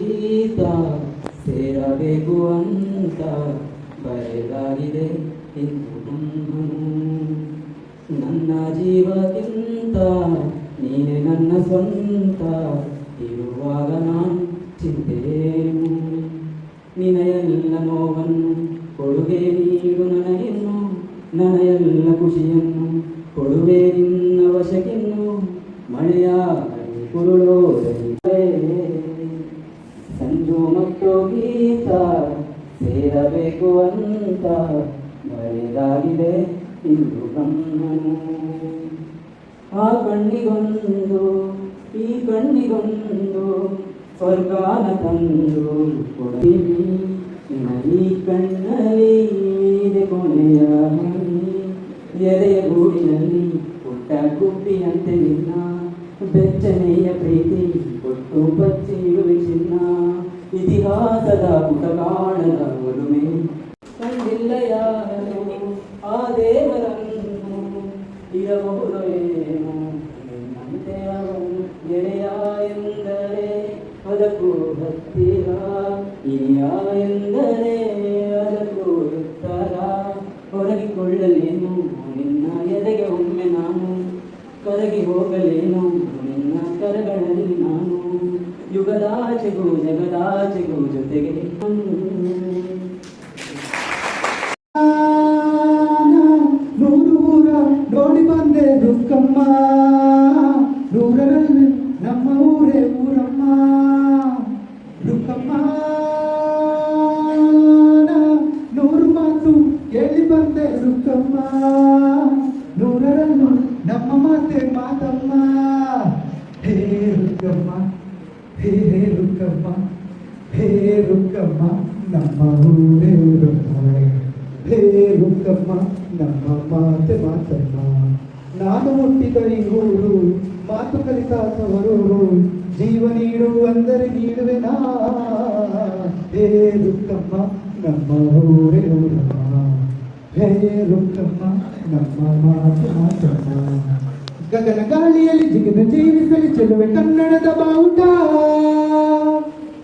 ಗೀತ ಸೇರಬೇಕು ಅಂತ ಬರೆದಾಗಿದೆ ನನ್ನ ಜೀವಕ್ಕಿಂತ ನೀನೆ ನನ್ನ ಸ್ವಂತ ಇರುವಾಗ ನಾನು ಚಿಂತೆಯೇನು ನಿನಯೆಲ್ಲ ನೋವನ್ನು ಕೊಡುಗೆ ನೀಡು ನನಗಿನ್ನು ನನಯೆಲ್ಲ ಖುಷಿಯನ್ನು ಕೊಡುವೆ ನಿನ್ನ ವಶಕ್ಕಿನ್ನು ಮಳೆಯಾಗಿ ಕುರುಳೋದರಿ ಸಂಜು ಮತ್ತು ಗೀತ ಸೇರಬೇಕು ಅಂತ ಬರೆಯ ತೆರೆದಾಗಿದೆ ಇಂದು ಬ್ರಹ್ಮನು. ಆ ಕಣ್ಣಿಗೊಂದು ಈ ಕಣ್ಣಿಗೊಂದು ಸ್ವರ್ಗಾನ ತಂದು ಕೊಡೀವಿ. ನಿನ್ನ ಈ ಕಣ್ಣಲ್ಲಿ ಇದೆ ಕೊನೆಯ ಹನಿ. ಎದೆಯ ಗೂಡಿನಲ್ಲಿ ಪುಟ್ಟ ಗುಬ್ಬಿಯಂತೆ ನಿನ್ನ ಬೆಚ್ಚನೆಯ ಪ್ರೀತಿ ಕೊಟ್ಟು ಬಚ್ಚಿಡುವೆ ಚಿನ್ನ. ಇತಿಹಾಸದ ಪುಟ ಕಾಣದ ಒಲುಮೆ ಕಂಡಿಲ್ಲ ಯಾರು ಆ ದೇವರನ್ನು. ಇರಬಹುದು ಏನು ನಿನ್ನಂತೆ ಅವನು ಗೆಳೆಯ ಎಂದರೆ ಅದಕ್ಕೂ ಹತ್ತಿರ, ಇನಿಯ ಎಂದರೆ ಅದಕ್ಕೂ ಎತ್ತರ. ಹೊರಗಿಕೊಳ್ಳಲೇನು ನಿನ್ನ ಎದೆಗೆ ಒಮ್ಮೆ ನಾನು, ಕರಗಿ ಹೋಗಲೇನು ನಿನ್ನ ಕರಗಳಲ್ಲಿ ನಾನು. ಯುಗದಾಚೆಗೂ ಜಗದಾಚೆಗೂ ಜೊತೆಗೆ ನೂರು ಊರ ನೋಡಿ ಬಂದೆ ದುಃಖಮ್ಮ, ನೂರರಲ್ಲಿ ನಮ್ಮ ಊರೇ ಊರಮ್ಮ. ದುಃಖಮ್ಮ ನೂರು ಮಾತು ಕೇಳಿ ಬಂದೆ ದುಃಖಮ್ಮ, ನೂರರಲ್ಲೂ ನಮ್ಮ ಮಾತೆ ಮಾತಮ್ಮ. ಹೇ ರುಕ್ಕಮ್ಮ ಹೇ ರುಕ್ಕಮ್ಮ ಹೇ ರುಕ್ಕಮ್ಮ ನಮ್ಮ ಊರೇ ಊರಮ್ಮ. ಹೇ ರುಕ್ಕಮ್ಮ ನಮ್ಮ ಮಾತೆ ಮಾತಮ್ಮ. ನಾನು ಹುಟ್ಟಿದ ಈ ಊರು ಮಾತು ಕಲಿತ ತವರೂರು, ಜೀವ ನೀಡು ಅಂದರೆ ನೀಡುವೆನಾ. ಹೇ ರುಕ್ಕಮ್ಮ ನಮ್ಮ ಊರೇ ಊರಮ್ಮ. ಹೇ ರುಕ್ಕಮ್ಮ ನಮ್ಮ ಮಾತು ಮಾತಮ್ಮ. ಗಗನ ಗಾಳಿಯಲ್ಲಿ ಜಿಗಿದು ಜೀವಿಸಲಿ ಚೆಲುವೆ ಕನ್ನಡದ ಬಾವುಟ,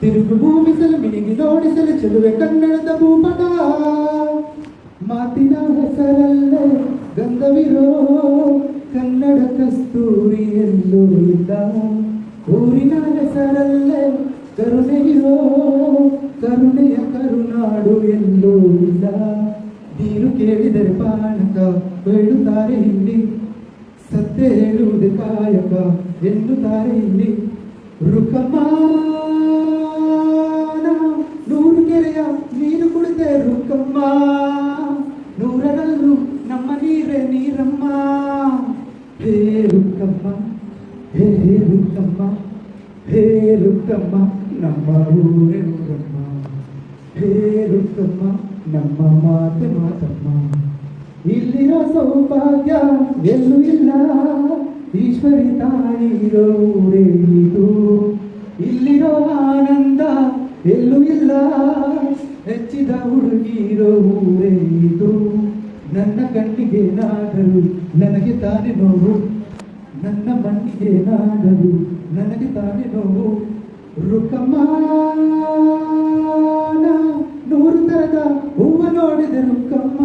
ತಿರುಗು ಭೂಮಿಸಲು ಮಿಣಿಗಿ ನೋಡಿಸಲು ಚೆಲುವೆ ಕನ್ನಡದ ಭೂಪಟ. ಮಾತಿನ ಹೆಸರಲ್ಲೇ ಗಂಧವಿರೋ ಕನ್ನಡ ಕಸ್ತೂರಿ ಎಲ್ಲೂ ಇಲ್ಲ. ಊರಿನ ಹೆಸರಲ್ಲೇ ಕರುಣೆಗಿರೋ ಕರುಣೆಯ ಕರುನಾಡು ಎಲ್ಲೂ ಇಲ್ಲ. ನೀರು ಕೇಳಿದರೆ ಪಾನಕ ಬೇಡುತ್ತಾರೆ ಇಲ್ಲಿ, ಸತ್ಯ ಹೇಳುವುದೇ ಕಾಯಕ ಎನ್ನುತ್ತಾರೆ ಇಲ್ಲಿ. ರುಕ್ಕಮ್ಮ ನೂರು ಕೆರೆಯ ನೀರು ಕುಡಿದೆ ರುಕ್ಕಮ್ಮ, ನೂರರಲ್ಲೂ ನಮ್ಮ ನೀರೇ ನೀರಮ್ಮ. ಹೇ ರುಕ್ಕಮ್ಮ ಹೇ ರುಕ್ಕಮ್ಮ ಹೇ ರುಕ್ಕಮ್ಮ ನಮ್ಮ ಊರೇ ಊರಮ್ಮ. ಹೇ ರುಕ್ಕಮ್ಮ ನಮ್ಮ ಮಾತೆ ಮಾತಮ್ಮ. ಇಲ್ಲಿರೋ ಸೌಭಾಗ್ಯ ಎಲ್ಲೂ ಇಲ್ಲ, ಈಶ್ವರಿ ತಾಯಿರೋ ಊರೇ ಇದು. ಇಲ್ಲಿರೋ ಆನಂದ ಎಲ್ಲೂ ಇಲ್ಲ, ಹೆಚ್ಚಿದ ಹುಡುಗಿರೋ ಊರೇ ಇದು. ನನ್ನ ಕಣ್ಣಿಗೆ ನಾಗರು ನನಗೆ ತಾನೇ ನೋವು, ನನ್ನ ಮಣ್ಣಿಗೆ ನಾಗರು ನನಗೆ ತಾನೇ ನೋವು. ರುಕ್ಕಮ್ಮ ನೂರು ತರದ ಹೂವ ನೋಡಿದೆ ರುಕ್ಕಮ್ಮ,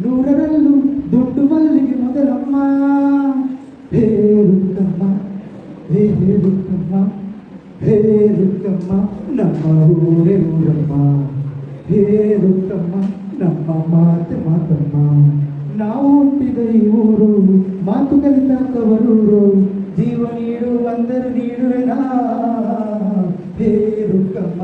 ನೂರರಲ್ಲೂ ದುಡ್ಡು ಮಲ್ಲಿಗೆ ಮೊದಲಮ್ಮ. ಹೇ ರುಕ್ಕಮ್ಮ ಹೇ ರುಕ್ಕಮ್ಮ ಹೇ ರುಕ್ಕಮ್ಮ ನಮ್ಮ ಊರೇ ಊರಮ್ಮ. ಹೇ ರುಕ್ಕಮ್ಮ ನಮ್ಮ ಮಾತೆ ಮಾತಮ್ಮ. ನಾವು ಹುಟ್ಟಿದ ಈ ಊರು ಮಾತು ಕಲಿತ ತವರೂರು, ಜೀವ ನೀಡು ಅಂದರೆ ನೀಡುವೆನಾ. ಹೇ ರುಕ್ಕಮ್ಮ.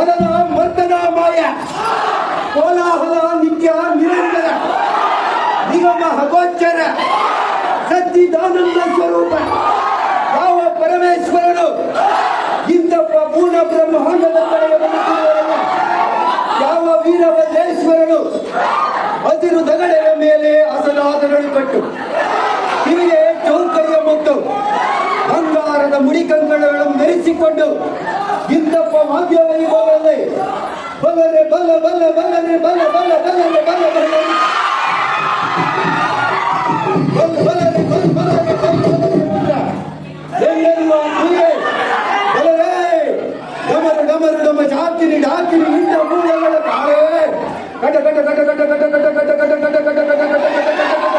ಮದನ ಮರ್ತನ ಮಾಯ ಕೋಲಾಹಲ ನಿತ್ಯ ನಿರಂತರ ನಿಗಮ ಅಗೋಚರ ಸಚ್ಚಿದಾನಂದ ಸ್ವರೂಪ ಯಾವ ಪರಮೇಶ್ವರನು ಇಂಥಪ್ಪ ಪೂರ್ಣ ಬ್ರಹ್ಮಾಂಡದ ಕಡೆಗೆ ಬರುತ್ತಿರುವವರೆಲ್ಲ ಯಾವ ವೀರಭದ್ರೇಶ್ವರನು ಹಸಿರು ದಗಡೆಯ ಮೇಲೆ ಅಸಲಾದರಳು ಕಟ್ಟು ಕಿವಿಗೆ ಚೌಕರ್ಯ ಮತ್ತು ಬಂಗಾರದ ಮುಡಿಕಂಕಣಗಳನ್ನು ಧರಿಸಿಕೊಂಡು ಇಂಥಪ್ಪ ವಾದ್ಯ ವೈಭವದಲ್ಲಿ ಬಲ್ಲರೆ ಬಲ್ಲ ಬಲ್ಲ ಬಲ್ಲರೆ ಬಲ್ಲ ಬಲ್ಲ ಬಲ್ಲರೆ ಬಲ್ಲ ಬಲ್ಲ ಜಾತಿನಿ ಡಾಕಿನಿ ಇಂಥ ಮೂಲಗಳ ಕಾಳೆ ಕಟ ಕಟ ಕಟ ಕಟ ಕಟ ಕಟ ಕಟ ಕಟ ಕಟ ಕಟ ಕಟ ಕಟ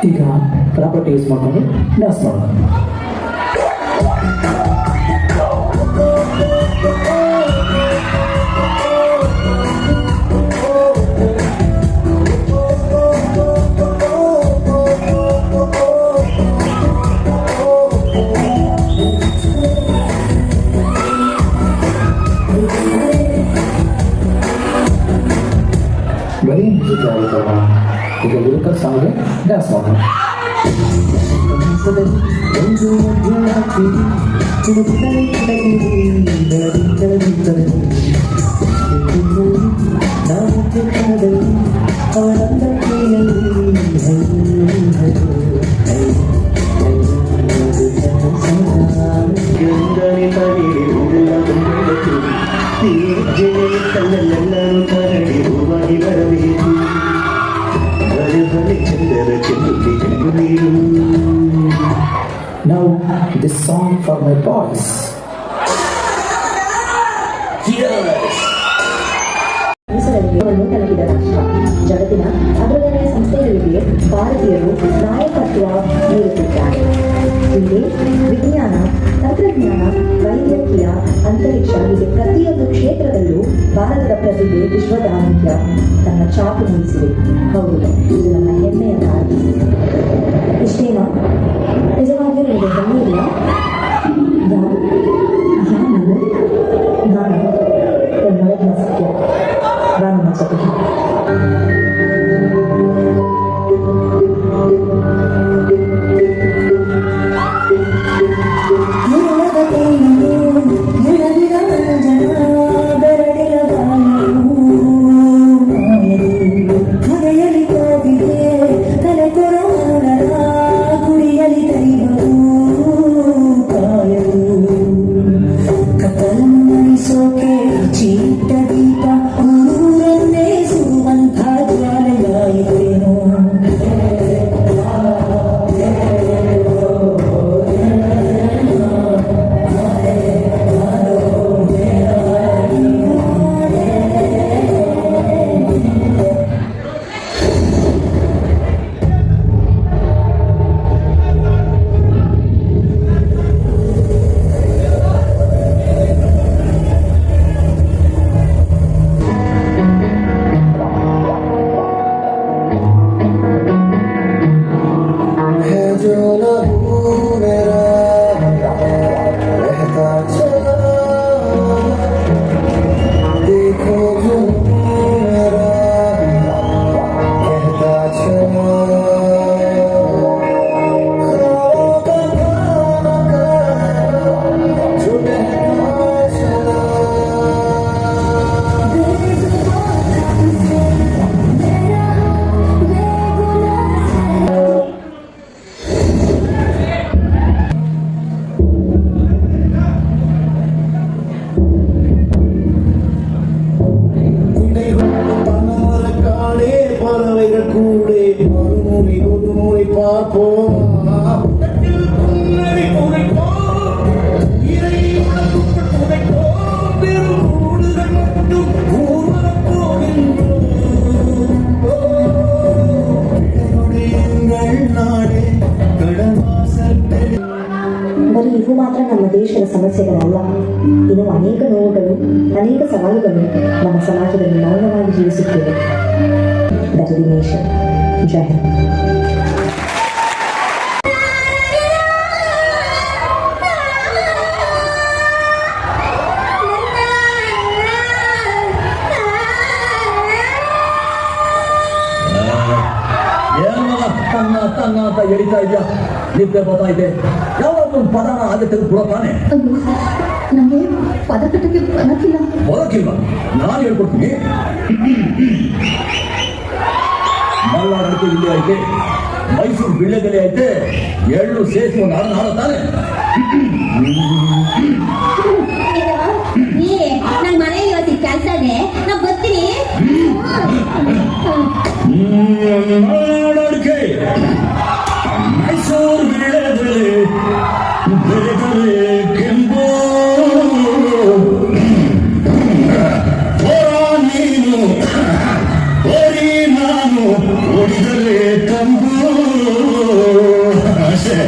ಈಗ ಪ್ರಾಪರ್ಟಿ ಯೂಸ್ ಮಾಡ್ಕೊಂಡು ಡ್ಯಾನ್ಸ್ ಮಾಡೋಣ. ಬರೀ ಮ್ಯೂಸಿಕ್ ಆಗುತ್ತಲ್ಲ, ಈಗ ಲಿರಿಕಲ್ ಸಾಂಗ್ಗೆ ಡ್ಯಾನ್ಸ್ ಮಾಡೋಣ. Now, this song for my boys. ತಲುಪಿದ ರಾಷ್ಟ್ರ ಜಗತ್ತಿನ ಅಗ್ರಗಣ್ಯ ಸಂಸ್ಥೆಗಳಿಗೆ ಭಾರತೀಯರು ನಾಯಕತ್ವ ನೀಡುತ್ತಿದ್ದಾರೆ. ಇಲ್ಲಿ ವಿಜ್ಞಾನ, ತಂತ್ರಜ್ಞಾನ, ವೈದ್ಯಕೀಯ, ಅಂತರಿಕ್ಷ ಹೀಗೆ ಪ್ರತಿಯೊಂದು ಕ್ಷೇತ್ರದಲ್ಲೂ ಭಾರತದ ಪ್ರತಿಭೆ ವಿಶ್ವದಾದ್ಯಂತ ತನ್ನ ಛಾಪು ಮೂಡಿಸಿದೆ. ಹೌದು, ಇದು ನನ್ನ ಹೆಮ್ಮೆಯ ದಾರಿ. ಇಷ್ಟೇನಾ? ನಿಜವಾಗಿಯೂ ನಿಮಗೆ ಹೆಮ್ಮೆ ಇಲ್ಲ? ನಾನು ನನ್ನ ಸತ್ಯ ನಾನು ಸತ್ಯ. ಮನೆಯಲ್ಲಿ ಅನೇಕ ಸವಾಲುಗಳು ನಮ್ಮ ಸಮಾಜದಲ್ಲಿ ಮೌನವಾಗಿ ಜೀವಿಸುತ್ತಿವೆ. That is the nation. ಜೈ ಹಿಂದ್. ತನ್ನ ಅಂತ ಎಳಿತಾ ಇದೆಯಾ? ನಿದ್ದೆ ಬರ್ತಾ ಇದೆ. ಯಾವಾಗಲೂ ಪದನ ಹಾಗೆ ತೆಗೆದುಕೊಡತಾನೆ. ನನಗೆ ಪದ ಕಟ್ಟಕ್ಕೆ ಬರಕ್ಕಿಲ್ಲ. ಬರಕ್ಕಿಲ್ಲ? ನಾನು ಹೇಳ್ಕೊಡ್ತೀನಿ. ಮಲ್ಲಾಡಕ್ಕೆ ಇಲ್ಲೇ ಐತೆ, ಮೈಸೂರು ಬಿಳ್ಳೆದೆಲೆ ಐತೆ, ಎಳ್ಳು ಸೇರಿಸುವ ನಾನು ತಾನೆ. ನನ್ನ ಮನೆಯಲ್ಲಿ ಇವತ್ತಿಗೆ ಕೆಲಸ ಇದೆ, ನಾ ಬರ್ತೀನಿ. ಮಲ್ಲಾಡಕ್ಕೆ ಮೈಸೂರು ಬಿಳ್ಳೆದೆಲೆ ಬೆಳೆದರೆ ಕೆಂಪು ನೀನು ಓಡಿ ನಾನು ಓಡಿದರೆ ಕಂಬು. ಅಷ್ಟೇ.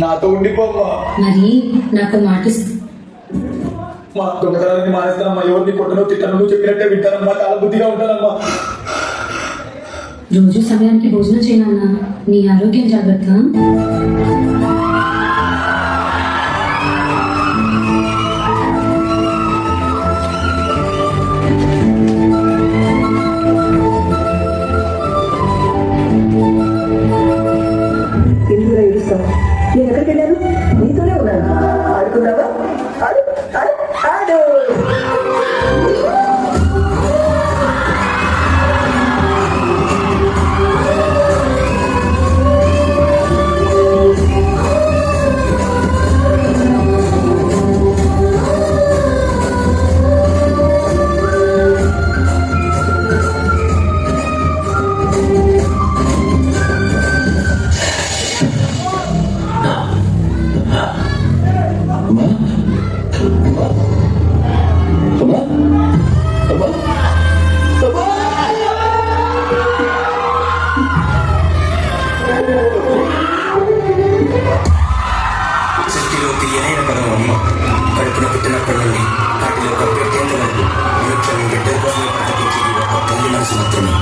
నాతో ఉండిపోమ్మా. మరి నాకు మాటిస్తూ మా దొంగతనాన్ని మానేస్తానమ్మా. ఎవరిని కొట్టను తిట్టను నువ్వు చెప్పినట్టే వింటానమ్మా. చాలా బుద్ధిగా ఉంటానమ్మా. రోజు సమయానికి భోజనం చేయనన్నా. నీ ఆరోగ్యం జాగ్రత్త. ఎందుకు ఏడుస్తావు? నేను ఎక్కడికి వెళ్ళాను? నీతోనే ఉన్నాను. ఆడుకున్నావా? ఆడు ఆడు ఆడు. సృష్టిలో తీయనైన పదం అమ్మ. కడుపున పుట్టినప్పటి నుండి వాటిలో ఒక పెట్టేంత వరకు నిత్యం బిడ్డ కోసం ప్రకటించేది ఒక తల్లి మనసు మాత్రమే.